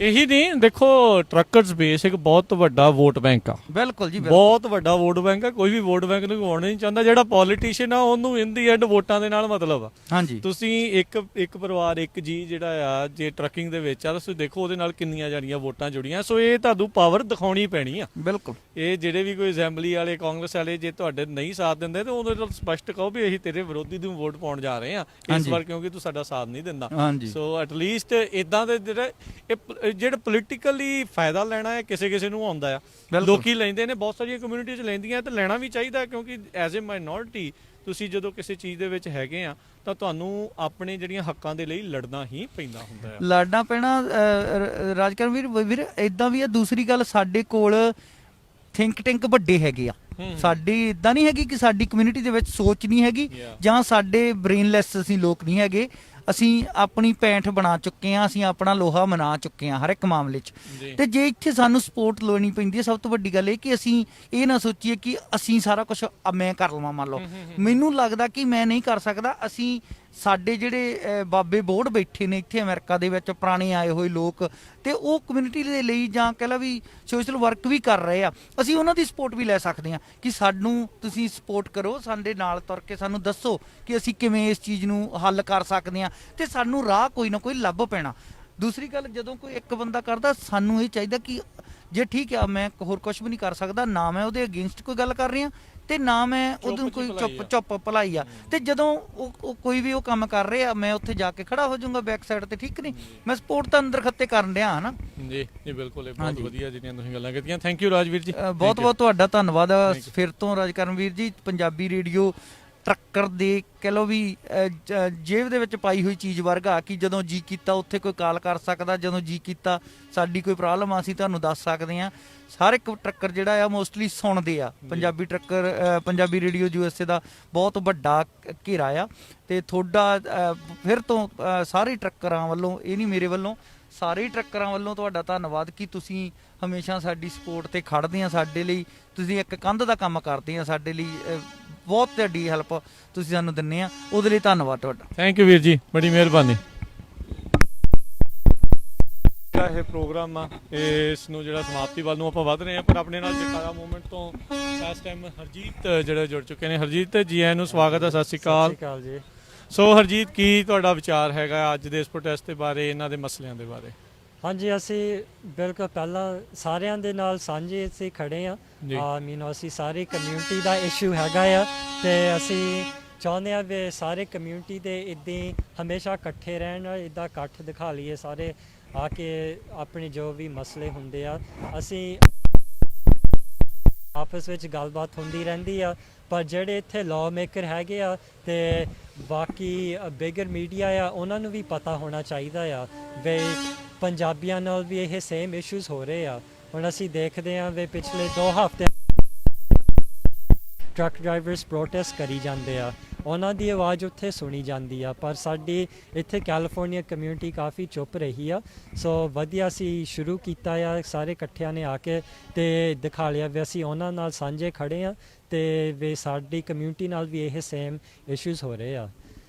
ਇਹੀ ਨਹੀਂ, ਦੇਖੋ ਟਰੱਕਰਸ ਬੇਸ ਇੱਕ ਬਹੁਤ ਵੱਡਾ ਵੋਟ ਬੈਂਕ ਆ। ਬਿਲਕੁਲ ਜੀ, ਬਹੁਤ ਵੱਡਾ ਵੋਟ ਬੈਂਕ ਆ। ਕੋਈ ਵੀ ਵੋਟ ਬੈਂਕ ਨੂੰ ਗਵਾਉਣਾ ਨਹੀਂ ਚਾਹੁੰਦਾ। ਜਿਹੜਾ ਪੋਲੀਟੀਸ਼ੀਅਨ ਆ ਉਹਨੂੰ ਇਨ ਦੀ ਐਂਡ ਵੋਟਾਂ ਦੇ ਨਾਲ ਮਤਲਬ ਆ। ਹਾਂਜੀ, ਤੁਸੀਂ ਇੱਕ ਪਰਿਵਾਰ ਇੱਕ ਜੀ ਜਿਹੜਾ ਆ ਜੇ ਟਰੱਕਿੰਗ ਦੇ ਵਿੱਚ ਆ, ਤੁਸੀਂ ਦੇਖੋ ਉਹਦੇ ਨਾਲ ਕਿੰਨੀਆਂ ਜਾਣੀਆਂ ਵੋਟਾਂ ਜੁੜੀਆਂ। ਸੋ ਇਹ ਤੁਹਾਨੂੰ ਪਾਵਰ ਦਿਖਾਉਣੀ ਪੈਣੀ ਆ। ਬਿਲਕੁਲ। ਇਹ ਜਿਹੜੇ ਵੀ ਕੋਈ ਅਸੈਂਬਲੀ ਵਾਲੇ, ਕਾਂਗਰਸ ਵਾਲੇ ਜੇ ਤੁਹਾਡੇ ਨਹੀਂ ਸਾਥ ਦਿੰਦੇ ਤਾਂ ਉਹਦੇ ਨਾਲ ਸਪਸ਼ਟ ਕਹੋ ਵੀ ਅਸੀਂ ਤੇਰੇ ਵਿਰੋਧੀ ਨੂੰ ਵੋਟ ਪਾਉਣ ਜਾ ਰਹੇ ਆ ਇਸ ਵਾਰ, ਕਿਉਂਕਿ ਤੂੰ ਸਾਡਾ ਸਾਥ ਨਹੀਂ ਦਿੰਦਾ। ਸੋ ਐਟਲੀਸਟ ਇਦਾਂ ਦੇ ਜਿਹੜੇ ਪੋਲੀਟੀਕਲੀ ਫਾਇਦਾ ਲੈਣਾ ਹੈ ਕਿਸੇ ਨੂੰ ਆਉਂਦਾ ਆ, ਲੋਕੀ ਲੈਂਦੇ ਨੇ, ਬਹੁਤ ਸਾਰੀਆਂ ਕਮਿਊਨਿਟੀਜ਼ ਲੈਂਦੀਆਂ ਤੇ ਲੈਣਾ ਵੀ ਚਾਹੀਦਾ, ਕਿਉਂਕਿ ਐਜ਼ ਏ ਮਾਈਨੋਰਿਟੀ ਤੁਸੀਂ ਜਦੋਂ ਕਿਸੇ ਚੀਜ਼ ਦੇ ਵਿੱਚ ਹੈਗੇ ਆ ਤਾਂ ਤੁਹਾਨੂੰ ਆਪਣੇ ਜਿਹੜੀਆਂ ਹੱਕਾਂ ਦੇ ਲਈ ਲੜਨਾ ਹੀ ਪੈਂਦਾ ਹੁੰਦਾ ਹੈ। ਲੜਨਾ ਪੈਣਾ ਰਾਜਕਰਨ ਵੀਰ ਇਦਾਂ ਵੀ ਆ। ਦੂਸਰੀ ਗੱਲ, ਸਾਡੇ ਕੋਲ ਥਿੰਕ ਟੈਂਕ ਵੱਡੇ ਹੈਗੇ ਆ। ਸਾਡੀ ਇਦਾਂ ਨਹੀਂ ਹੈਗੀ ਕਿ ਸਾਡੀ ਕਮਿਊਨਿਟੀ ਦੇ ਵਿੱਚ ਸੋਚ ਨਹੀਂ ਹੈਗੀ ਜਾਂ ਸਾਡੇ ਬ੍ਰੇਨਲੈਸ ਅਸੀਂ ਲੋਕ ਨਹੀਂ ਹੈਗੇ। ਅਸੀਂ ਆਪਣੀ ਪੈਂਠ ਬਣਾ ਚੁੱਕੇ ਹਾਂ, ਅਸੀਂ ਆਪਣਾ ਲੋਹਾ ਮਨਾ ਚੁੱਕੇ ਹਾਂ ਹਰ ਇੱਕ ਮਾਮਲੇ 'ਚ। ਤੇ ਜੇ ਇੱਥੇ ਸਾਨੂੰ ਸਪੋਰਟ ਲੈਣੀ ਪੈਂਦੀ ਹੈ, ਸਭ ਤੋਂ ਵੱਡੀ ਗੱਲ ਇਹ ਕਿ ਅਸੀਂ ਇਹ ਨਾ ਸੋਚੀਏ ਕਿ ਅਸੀਂ ਸਾਰਾ ਕੁਝ ਮੈਂ ਕਰ ਲਵਾਂ। ਮੰਨ ਲਓ ਮੈਨੂੰ ਲੱਗਦਾ ਕਿ ਮੈਂ ਨਹੀਂ ਕਰ ਸਕਦਾ। ਅਸੀਂ ਸਾਡੇ ਜਿਹੜੇ ਬਾਬੇ ਬੋਰਡ ਬੈਠੇ ਨੇ ਇੱਥੇ ਅਮਰੀਕਾ ਦੇ ਵਿੱਚ, ਪੁਰਾਣੇ ਆਏ ਹੋਏ ਲੋਕ, ਤੇ ਉਹ ਕਮਿਊਨਿਟੀ ਦੇ ਲਈ ਜਾਂ ਕਹਿ ਲਾ ਵੀ ਸੋਸ਼ਲ ਵਰਕ ਵੀ ਕਰ ਰਹੇ ਆ, ਅਸੀਂ ਉਹਨਾਂ ਦੀ ਸਪੋਰਟ ਵੀ ਲੈ ਸਕਦੇ ਹਾਂ ਕਿ ਸਾਨੂੰ ਤੁਸੀਂ ਸਪੋਰਟ ਕਰੋ, ਸਾਡੇ ਨਾਲ ਤੁਰ ਕੇ ਸਾਨੂੰ ਦੱਸੋ ਕਿ ਅਸੀਂ ਕਿਵੇਂ ਇਸ ਚੀਜ਼ ਨੂੰ ਹੱਲ ਕਰ ਸਕਦੇ ਹਾਂ, ਤੇ ਸਾਨੂੰ ਰਾਹ ਕੋਈ ਨਾ ਕੋਈ ਲੱਭ ਪੈਣਾ। ਦੂਸਰੀ ਗੱਲ, ਜਦੋਂ ਕੋਈ ਇੱਕ ਬੰਦਾ ਕਰਦਾ, ਸਾਨੂੰ ਇਹ ਚਾਹੀਦਾ ਕਿ ਜੇ ਠੀਕ ਆ ਮੈਂ ਹੋਰ ਕੁਝ ਵੀ ਨਹੀਂ ਕਰ ਸਕਦਾ, ਨਾ ਮੈਂ ਉਹਦੇ ਅਗੇਂਸਟ ਕੋਈ ਗੱਲ ਕਰ ਰਹੀ ਹਾਂ ਤੇ ਨਾ ਮੈਂ ਉਹਨੂੰ ਕੋਈ ਚੁੱਪ ਭਲਾਈ ਆ, ਤੇ ਜਦੋਂ ਉਹ ਕੋਈ ਵੀ ਉਹ ਕੰਮ ਕਰ ਰਹੇ ਆ ਮੈਂ ਉੱਥੇ ਜਾ ਕੇ ਖੜਾ ਹੋ ਜਾਊਂਗਾ ਬੈਕ ਸਾਈਡ ਤੇ। ਠੀਕ ਨਹੀਂ, ਮੈਂ ਸਪੋਰਟ ਤਾਂ ਅੰਦਰ ਖੱਤੇ ਕਰਨ ਡਿਆ ਹਨਾ ਜੀ। ਜੀ ਬਿਲਕੁਲ, ਇਹ ਬਹੁਤ ਵਧੀਆ ਜਿਹੜੀਆਂ ਤੁਸੀਂ ਗੱਲਾਂ ਕੀਤੀਆਂ। ਥੈਂਕ ਯੂ ਰਾਜਵੀਰ ਜੀ, ਬਹੁਤ ਬਹੁਤ ਤੁਹਾਡਾ ਧੰਨਵਾਦ ਫਿਰ ਤੋਂ ਰਾਜਕਰਨ ਵੀਰ ਜੀ। ਪੰਜਾਬੀ ਰੇਡੀਓ ਟਰੱਕਰ ਦੇ ਕਹਿ ਲਓ ਵੀ ਜੇਬ ਦੇ ਵਿੱਚ ਪਾਈ ਹੋਈ ਚੀਜ਼ ਵਰਗਾ ਕਿ ਜਦੋਂ ਜੀ ਕੀਤਾ ਉੱਥੇ ਕੋਈ ਕਾਲ ਕਰ ਸਕਦਾ, ਜਦੋਂ ਜੀ ਕੀਤਾ ਸਾਡੀ ਕੋਈ ਪ੍ਰੋਬਲਮ ਆ ਅਸੀਂ ਤੁਹਾਨੂੰ ਦੱਸ ਸਕਦੇ ਹਾਂ। ਹਰ ਇੱਕ ਟਰੱਕਰ ਜਿਹੜਾ ਆ ਮੋਸਟਲੀ ਸੁਣਦੇ ਆ Punjabi trucker. Punjabi radio USA ਦਾ ਬਹੁਤ ਵੱਡਾ ਘੇਰਾ ਆ, ਤੇ ਤੁਹਾਡਾ ਫਿਰ ਤੋਂ ਸਾਰੇ ਟਰੱਕਰਾਂ ਵੱਲੋਂ, ਇਹ ਨਹੀਂ ਮੇਰੇ ਵੱਲੋਂ, ਸਾਰੇ ਹੀ ਟਰੱਕਰਾਂ ਵੱਲੋਂ ਤੁਹਾਡਾ ਧੰਨਵਾਦ ਕਿ ਤੁਸੀਂ ਹਮੇਸ਼ਾ ਸਾਡੀ ਸਪੋਰਟ ਤੇ ਖੜਦੇ ਆ। ਸਾਡੇ ਲਈ ਤੁਸੀਂ ਇੱਕ ਕੰਧ ਦਾ ਕੰਮ ਕਰਦੇ ਆ, ਸਾਡੇ ਲਈ ਬਹੁਤ ਤੁਹਾਡੀ ਹੈਲਪ ਤੁਸੀਂ ਸਾਨੂੰ ਦਿੰਦੇ ਆ, ਉਹਦੇ ਲਈ ਧੰਨਵਾਦ ਤੁਹਾਡਾ। ਥੈਂਕ ਯੂ ਵੀਰ ਜੀ, ਬੜੀ ਮਿਹਰਬਾਨੀ। ਇਹ ਪ੍ਰੋਗਰਾਮ ਆ ਇਸ ਨੂੰ ਜਿਹੜਾ ਸਮਾਪਤੀ ਵੱਲ ਨੂੰ ਆਪਾਂ ਵੱਧ ਰਹੇ ਹਾਂ, ਪਰ ਆਪਣੇ ਨਾਲ ਜਕਾਰਾ ਮੂਵਮੈਂਟ ਤੋਂ ਇਸ ਟਾਈਮ ਹਰਜੀਤ ਜਿਹੜੇ ਜੁੜ ਚੁੱਕੇ ਨੇ। ਹਰਜੀਤ ਜੀ ਆਇਆਂ ਨੂੰ ਸਵਾਗਤ ਹੈ, ਸਤਿ ਸ਼੍ਰੀ ਅਕਾਲ। ਸਤਿ ਸ਼੍ਰੀ ਅਕਾਲ ਜੀ। ਸੋ ਹਰਜੀਤ, ਕੀ ਤੁਹਾਡਾ ਵਿਚਾਰ ਹੈਗਾ ਅੱਜ ਦੇ ਇਸ ਪ੍ਰੋਟੈਸਟ ਦੇ ਬਾਰੇ, ਇਹਨਾਂ ਦੇ ਮਸਲਿਆਂ ਦੇ ਬਾਰੇ? ਹਾਂਜੀ, ਅਸੀਂ ਬਿਲਕੁਲ ਪਹਿਲਾਂ ਸਾਰਿਆਂ ਦੇ ਨਾਲ ਸਾਂਝੇ ਅਸੀਂ ਖੜੇ ਹਾਂ। ਅਸੀਂ ਸਾਰੀ ਕਮਿਊਨਿਟੀ ਦਾ ਇਸ਼ੂ ਹੈਗਾ ਆ, ਤੇ ਅਸੀਂ ਚਾਹੁੰਦੇ ਹਾਂ ਵੀ ਸਾਰੇ ਕਮਿਊਨਿਟੀ ਦੇ ਇੱਦਾਂ ਹਮੇਸ਼ਾ ਇਕੱਠੇ ਰਹਿਣ, ਇੱਦਾਂ ਇਕੱਠ ਦਿਖਾ ਲਈਏ ਸਾਰੇ ਆ ਕੇ ਆਪਣੇ ਜੋ ਵੀ ਮਸਲੇ ਹੁੰਦੇ ਆ। ਅਸੀਂ ਆਪਸ ਵਿੱਚ ਗੱਲਬਾਤ ਹੁੰਦੀ ਰਹਿੰਦੀ ਆ, ਪਰ ਜਿਹੜੇ ਇੱਥੇ ਲਾਅ ਮੇਕਰ ਹੈਗੇ ਆ ਤੇ ਬਾਕੀ ਬਿਗਰ ਮੀਡੀਆ ਆ, ਉਹਨਾਂ ਨੂੰ ਵੀ ਪਤਾ ਹੋਣਾ ਚਾਹੀਦਾ ਆ ਵੀ ਪੰਜਾਬੀਆਂ ਨਾਲ ਵੀ ਇਹ ਸੇਮ ਇਸ਼ੂਜ਼ ਹੋ ਰਹੇ ਆ। ਹੁਣ ਅਸੀਂ ਦੇਖਦੇ ਹਾਂ ਵੀ ਪਿਛਲੇ 2 ਹਫ਼ਤੇ ਟਰੱਕ ਡਰਾਈਵਰਸ ਪ੍ਰੋਟੈਸਟ ਕਰੀ ਜਾਂਦੇ ਆ, ਉਹਨਾਂ ਦੀ ਆਵਾਜ਼ ਉੱਥੇ ਸੁਣੀ ਜਾਂਦੀ ਆ, ਪਰ ਸਾਡੀ ਇੱਥੇ ਕੈਲੀਫੋਰਨੀਆ ਕਮਿਊਨਿਟੀ ਕਾਫੀ ਚੁੱਪ ਰਹੀ ਆ। ਸੋ ਵਧੀਆ ਅਸੀਂ ਸ਼ੁਰੂ ਕੀਤਾ ਆ, ਸਾਰੇ ਇਕੱਠਿਆਂ ਨੇ ਆ ਕੇ ਤੇ ਦਿਖਾ ਲਿਆ ਵੀ ਅਸੀਂ ਉਹਨਾਂ ਨਾਲ ਸਾਂਝੇ ਖੜੇ ਆ ਤੇ ਵੀ ਸਾਡੀ ਕਮਿਊਨਿਟੀ ਨਾਲ ਵੀ ਇਹ ਸੇਮ ਇਸ਼ੂਜ਼ ਹੋ ਰਹੇ ਆ।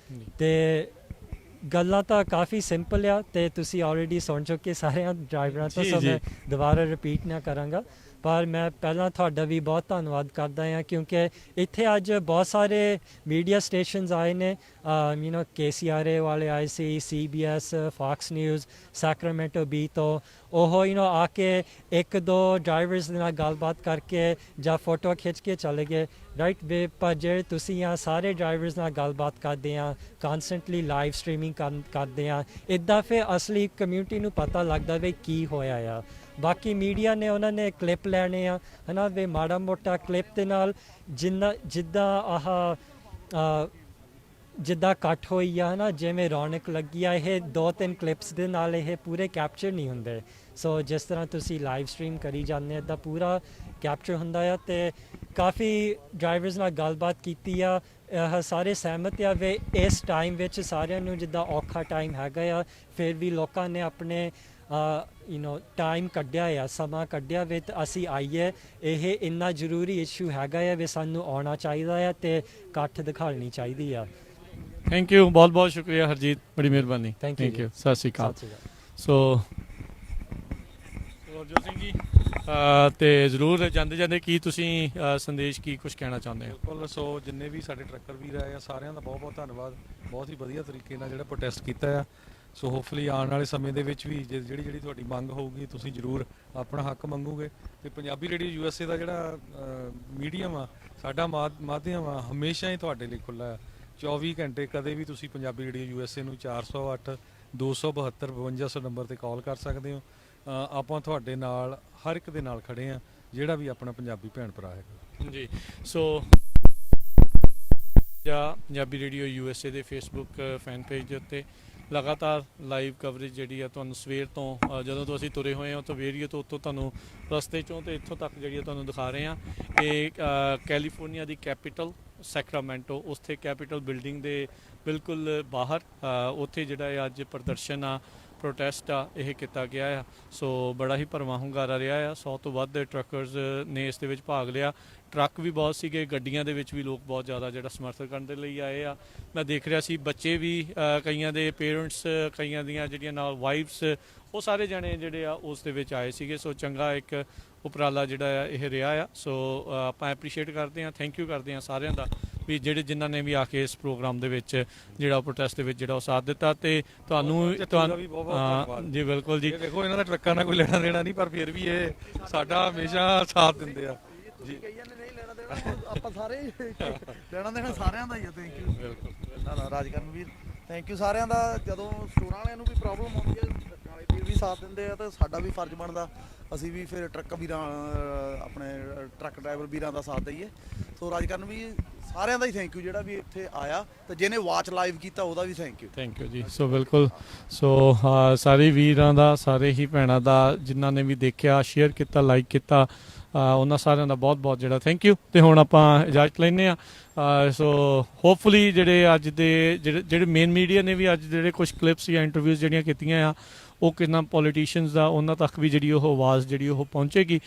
ਤੇ ਗੱਲਾਂ ਤਾਂ ਕਾਫੀ ਸਿੰਪਲ ਆ ਤੇ ਤੁਸੀਂ ਆਲਰੇਡੀ ਸੁਣ ਚੁੱਕੇ ਸਾਰਿਆਂ ਡਰਾਈਵਰਾਂ ਤੋਂ, ਸੋ ਮੈਂ ਦੁਬਾਰਾ ਰਿਪੀਟ ਨਾ ਕਰਾਂਗਾ। ਪਰ ਮੈਂ ਪਹਿਲਾਂ ਤੁਹਾਡਾ ਵੀ ਬਹੁਤ ਧੰਨਵਾਦ ਕਰਦਾ ਹਾਂ, ਕਿਉਂਕਿ ਇੱਥੇ ਅੱਜ ਬਹੁਤ ਸਾਰੇ ਮੀਡੀਆ ਸਟੇਸ਼ਨਸ ਆਏ ਨੇ। KCRA ਵਾਲੇ ਆਏ ਸੀ, CBS, fox news, Sacramento B ਤੋਂ। ਉਹ ਆ ਕੇ 1-2 ਡਰਾਈਵਰਸ ਦੇ ਨਾਲ ਗੱਲਬਾਤ ਕਰਕੇ ਜਾਂ ਫੋਟੋ ਖਿੱਚ ਕੇ ਚਲੇ ਗਏ, ਰਾਈਟ ਵੇ। ਪਰ ਜਿਹੜੇ ਤੁਸੀਂ ਆ ਸਾਰੇ ਡਰਾਈਵਰਸ ਨਾਲ ਗੱਲਬਾਤ ਕਰਦੇ ਆ, ਕਾਨਸਟੈਂਟਲੀ ਲਾਈਵ ਸਟ੍ਰੀਮਿੰਗ ਕਰਦੇ ਆ, ਇੱਦਾਂ ਫਿਰ ਅਸਲੀ ਕਮਿਊਨਿਟੀ ਨੂੰ ਪਤਾ ਲੱਗਦਾ ਵੀ ਕੀ ਹੋਇਆ ਆ। ਬਾਕੀ ਮੀਡੀਆ ਨੇ ਉਹਨਾਂ ਨੇ ਕਲਿੱਪ ਲੈਣੇ ਆ, ਹੈ ਨਾ, ਵੀ ਮਾੜਾ ਮੋਟਾ ਕਲਿੱਪ ਦੇ ਨਾਲ ਜਿੱਦਾਂ ਕੱਟ ਹੋਈ ਆ, ਹੈ ਨਾ, ਜਿਵੇਂ ਰੌਣਕ ਲੱਗੀ ਆ, ਇਹ 2-3 ਕਲਿੱਪਸ ਦੇ ਨਾਲ ਇਹ ਪੂਰੇ ਕੈਪਚਰ ਨਹੀਂ ਹੁੰਦੇ। ਸੋ ਜਿਸ ਤਰ੍ਹਾਂ ਤੁਸੀਂ ਲਾਈਵ ਸਟ੍ਰੀਮ ਕਰੀ ਜਾਂਦੇ ਇੱਦਾਂ ਪੂਰਾ ਕੈਪਚਰ ਹੁੰਦਾ ਆ। ਤੇ ਕਾਫੀ ਡਰਾਈਵਰਸ ਨਾਲ ਗੱਲਬਾਤ ਕੀਤੀ ਆ, ਸਾਰੇ ਸਹਿਮਤ ਆ ਵੀ ਇਸ ਟਾਈਮ ਵਿੱਚ ਸਾਰਿਆਂ ਨੂੰ ਜਿੱਦਾਂ ਔਖਾ ਟਾਈਮ ਹੈਗਾ ਆ, ਫਿਰ ਵੀ ਲੋਕਾਂ ਨੇ ਆਪਣੇ ਟਾਈਮ ਕੱਢਿਆ ਆ, ਸਮਾਂ ਕੱਢਿਆ ਵੀ ਅਸੀਂ ਆਈਏ। ਇਹ ਇੰਨਾ ਜ਼ਰੂਰੀ ਇਸ਼ੂ ਹੈਗਾ ਆ ਵੀ ਸਾਨੂੰ ਆਉਣਾ ਚਾਹੀਦਾ ਆ ਤੇ ਇਕੱਠ ਦਿਖਾਉਣੀ ਚਾਹੀਦੀ ਆ। ਥੈਂਕ ਯੂ, ਬਹੁਤ ਬਹੁਤ ਸ਼ੁਕਰੀਆ ਹਰਜੀਤ, ਬੜੀ ਮਿਹਰਬਾਨੀ। ਥੈਂਕ ਯੂ, ਸਤਿ ਸ਼੍ਰੀ ਅਕਾਲ। ਸੋ ਹਰਜੋਤ ਸਿੰਘ ਜੀ, ਤੇ ਜ਼ਰੂਰ ਜਾਂਦੇ ਜਾਂਦੇ ਕੀ ਤੁਸੀਂ ਸੰਦੇਸ਼ ਕੀ ਕੁਝ ਕਹਿਣਾ ਚਾਹੁੰਦੇ ਹੋ? ਬਿਲਕੁਲ। ਸੋ ਜਿੰਨੇ ਵੀ ਸਾਡੇ ਟਰੱਕਰ ਵੀਰ ਆਏ ਆ, ਸਾਰਿਆਂ ਦਾ ਬਹੁਤ ਬਹੁਤ ਧੰਨਵਾਦ। ਬਹੁਤ ਹੀ ਵਧੀਆ ਤਰੀਕੇ ਨਾਲ ਜਿਹੜਾ ਪ੍ਰੋਟੈਸਟ ਕੀਤਾ ਆ। ਸੋ ਹੋਪਫੁਲੀ ਆਉਣ ਵਾਲੇ ਸਮੇਂ ਦੇ ਵਿੱਚ ਵੀ ਜਿਹੜੀ ਤੁਹਾਡੀ ਮੰਗ ਹੋਊਗੀ, ਤੁਸੀਂ ਜ਼ਰੂਰ ਆਪਣਾ ਹੱਕ ਮੰਗੋਗੇ। ਤੇ ਪੰਜਾਬੀ ਰੇਡੀਓ USA ਦਾ ਜਿਹੜਾ ਮੀਡੀਅਮ ਆ, ਸਾਡਾ ਮਾਧਿਅਮ ਆ, ਹਮੇਸ਼ਾ ਹੀ ਤੁਹਾਡੇ ਲਈ ਖੁੱਲ੍ਹਾ ਆ। 24 ਘੰਟੇ ਕਦੇ ਵੀ ਤੁਸੀਂ ਪੰਜਾਬੀ ਰੇਡੀਓ USA ਨੂੰ 408 272 5200 ਨੰਬਰ ਤੇ ਕਾਲ ਕਰ ਸਕਦੇ ਹੋ। ਆਪਾਂ ਤੁਹਾਡੇ ਨਾਲ ਹਰ ਇੱਕ ਦੇ ਨਾਲ ਖੜੇ ਆ, ਜਿਹੜਾ ਵੀ ਆਪਣਾ ਪੰਜਾਬੀ ਭੈਣ ਭਰਾ ਹੈਗਾ ਜੀ। ਸੋ ਪੰਜਾਬੀ ਰੇਡੀਓ USA ਦੇ ਫੇਸਬੁੱਕ ਫੈਨ ਪੇਜ ਦੇ ਉੱਤੇ ਲਗਾਤਾਰ ਲਾਈਵ ਕਵਰੇਜ ਜਿਹੜੀ ਆ ਤੁਹਾਨੂੰ ਸਵੇਰ ਤੋਂ ਜਦੋਂ ਤੋਂ ਅਸੀਂ ਤੁਰੇ ਹੋਏ ਹਾਂ ਉੱਥੋਂ ਵੇਰੀਏ ਤੋਂ ਉੱਥੋਂ ਤੁਹਾਨੂੰ ਰਸਤੇ 'ਚੋਂ ਤੇ ਇੱਥੋਂ ਤੱਕ ਜਿਹੜੀ ਤੁਹਾਨੂੰ ਦਿਖਾ ਰਹੇ ਹਾਂ। ਇਹ ਕੈਲੀਫੋਰਨੀਆ ਦੀ ਕੈਪੀਟਲ ਸੈਕਰਾਮੈਂਟੋ, ਉੱਥੇ ਕੈਪੀਟਲ ਬਿਲਡਿੰਗ ਦੇ ਬਿਲਕੁਲ ਬਾਹਰ ਉੱਥੇ ਜਿਹੜਾ ਅੱਜ ਪ੍ਰਦਰਸ਼ਨ ਆ, ਪ੍ਰੋਟੈਸਟ ਆ, ਇਹ ਕੀਤਾ ਗਿਆ ਆ। ਸੋ ਬੜਾ ਹੀ ਭਰਵਾਂ ਹੁੰਗਾਰਾ ਰਿਹਾ ਆ। 100 ਤੋਂ ਵੱਧ ਟਰੱਕਰਸ ਨੇ ਇਸ ਦੇ ਵਿੱਚ ਭਾਗ ਲਿਆ। ਟਰੱਕ ਵੀ ਬਹੁਤ ਸੀਗੇ, ਗੱਡੀਆਂ ਦੇ ਵਿੱਚ ਵੀ ਲੋਕ ਬਹੁਤ ਜ਼ਿਆਦਾ ਜਿਹੜਾ ਸਮਰਥਨ ਕਰਨ ਦੇ ਲਈ ਆਏ ਆ। ਮੈਂ ਦੇਖ ਰਿਹਾ ਸੀ ਬੱਚੇ ਵੀ, ਕਈਆਂ ਦੇ ਪੇਰੈਂਟਸ, ਕਈਆਂ ਦੀਆਂ ਜਿਹੜੀਆਂ ਨਾਲ ਵਾਈਫਸ, ਉਹ ਸਾਰੇ ਜਣੇ ਜਿਹੜੇ ਆ ਉਸ ਦੇ ਵਿੱਚ ਆਏ ਸੀਗੇ। ਸੋ ਚੰਗਾ ਇੱਕ ਉਪਰਾਲਾ ਜਿਹੜਾ ਆ ਇਹ ਰਿਹਾ ਆ। ਸੋ ਆਪਾਂ ਐਪਰੀਸ਼ੀਏਟ ਕਰਦੇ ਹਾਂ, ਥੈਂਕ ਯੂ ਕਰਦੇ ਹਾਂ ਸਾਰਿਆਂ ਦਾ ਵੀ ਜਿਨ੍ਹਾਂ ਨੇ ਵੀ ਆ ਕੇ ਇਸ ਪ੍ਰੋਗਰਾਮ ਦੇ ਵਿੱਚ ਜਿਹੜਾ ਪ੍ਰੋਟੈਸਟ ਦੇ ਵਿੱਚ ਜਿਹੜਾ ਉਹ ਸਾਥ ਦਿੱਤਾ। ਤੇ ਤੁਹਾਨੂੰ ਜੀ ਬਿਲਕੁਲ ਜੀ, ਦੇਖੋ ਇਹਨਾਂ ਦਾ ਟਰੱਕਾਂ ਨਾਲ ਕੋਈ ਲੈਣਾ ਦੇਣਾ ਨਹੀਂ, ਪਰ ਫਿਰ ਵੀ ਇਹ ਸਾਡਾ ਹਮੇਸ਼ਾ ਸਾਥ ਦਿੰਦੇ ਆ ਜੀ। ਆਪਾਂ ਸਾਰੇ ਲੈਣਾ ਦੇਣਾ ਸਾਰਿਆਂ ਦਾ ਹੀ ਆ। ਥੈਂਕ ਯੂ ਬਿਲਕੁਲ ਰਾਜਕਰਨ ਵੀਰ, ਥੈਂਕ ਯੂ ਸਾਰਿਆਂ ਦਾ। ਜਦੋਂ ਸਟੋਰਾਂ ਵਾਲਿਆਂ ਨੂੰ ਵੀ ਪ੍ਰੋਬਲਮ ਆਉਂਦੀ ਹੈ, ਟਰੱਕਾਂ ਵਾਲੇ ਵੀਰ ਵੀ ਸਾਥ ਦਿੰਦੇ ਆ, ਤਾਂ ਸਾਡਾ ਵੀ ਫਰਜ਼ ਬਣਦਾ ਅਸੀਂ ਵੀ ਫਿਰ ਟਰੱਕ ਵੀਰਾਂ, ਆਪਣੇ ਟਰੱਕ ਡਰਾਈਵਰ ਵੀਰਾਂ ਦਾ ਸਾਥ ਦਈਏ। ਸੋ ਰਾਜਕਰਨ ਵੀ ਸਾਰਿਆਂ ਦਾ ਹੀ ਥੈਂਕ ਯੂ ਜਿਹੜਾ ਵੀ ਇੱਥੇ ਆਇਆ, ਤੇ ਜਿਹਨੇ ਵਾਚ ਲਾਈਵ ਕੀਤਾ ਉਹਦਾ ਵੀ ਥੈਂਕ ਯੂ। ਥੈਂਕ ਯੂ ਜੀ। ਸੋ ਬਿਲਕੁਲ, ਸੋ ਸਾਰੇ ਵੀਰਾਂ ਦਾ, ਸਾਰੇ ਹੀ ਭੈਣਾਂ ਦਾ, ਜਿਨ੍ਹਾਂ ਨੇ ਵੀ ਦੇਖਿਆ, ਸ਼ੇਅਰ ਕੀਤਾ, ਲਾਈਕ ਕੀਤਾ, ਉਹਨਾਂ ਸਾਰਿਆਂ ਦਾ ਬਹੁਤ ਬਹੁਤ ਜਿਹੜਾ ਥੈਂਕ ਯੂ। ਤੇ ਹੁਣ ਆਪਾਂ ਇਜਾਜ਼ਤ ਲੈਂਦੇ ਹਾਂ। ਸੋ ਹੋਪਫੁਲੀ ਜਿਹੜੇ ਅੱਜ ਦੇ ਜਿਹੜੇ ਮੇਨ ਮੀਡੀਆ ਨੇ ਵੀ ਅੱਜ ਜਿਹੜੇ ਕੁਝ ਕਲਿੱਪਸ ਜਾਂ ਇੰਟਰਵਿਊਜ਼ ਜਿਹੜੀਆਂ ਕੀਤੀਆਂ ਆ, ਉਹ ਕਿੰਨਾ ਪੋਲੀਟੀਸ਼ੀਅਨਸ ਦਾ ਉਹਨਾਂ ਤੱਕ ਵੀ ਜਿਹੜੀ ਉਹ ਆਵਾਜ਼ ਜਿਹੜੀ ਉਹ ਪਹੁੰਚੇਗੀ।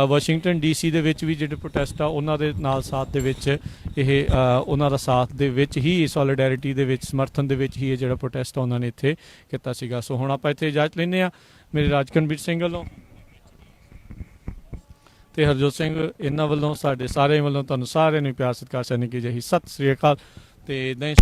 ਵਾਸ਼ਿੰਗਟਨ DC ਦੇ ਵਿੱਚ ਵੀ ਜਿਹੜੇ ਪ੍ਰੋਟੈਸਟ ਆ ਉਹਨਾਂ ਦੇ ਨਾਲ ਸਾਥ ਦੇ ਵਿੱਚ ਇਹ ਉਹਨਾਂ ਦਾ ਸਾਥ ਦੇ ਵਿੱਚ ਹੀ ਸੋਲੀਡੈਰਿਟੀ ਦੇ ਵਿੱਚ ਸਮਰਥਨ ਦੇ ਵਿੱਚ ਹੀ ਇਹ ਜਿਹੜਾ ਪ੍ਰੋਟੈਸਟ ਉਹਨਾਂ ਨੇ ਇੱਥੇ ਕੀਤਾ ਸੀਗਾ। ਸੋ ਹੁਣ ਆਪਾਂ ਇੱਥੇ ਇਜਾਜ਼ਤ ਲੈਂਦੇ ਹਾਂ ਮੇਰੇ ਰਾਜਕਰਨਵੀਰ ਸਿੰਘ ਵੱਲੋਂ ਤੇ ਹਰਜੋਤ ਸਿੰਘ ਇਹਨਾਂ ਵੱਲੋਂ, ਸਾਡੇ ਸਾਰਿਆਂ ਵੱਲੋਂ ਤੁਹਾਨੂੰ ਸਾਰਿਆਂ ਨੂੰ ਪਿਆਰ ਸਤਿਕਾਰ ਸਨਿਕੀ ਜਿਹੀ ਸਤਿ ਸ੍ਰੀ ਅਕਾਲ ਤੇ ਇਦਾਂ ਹੀ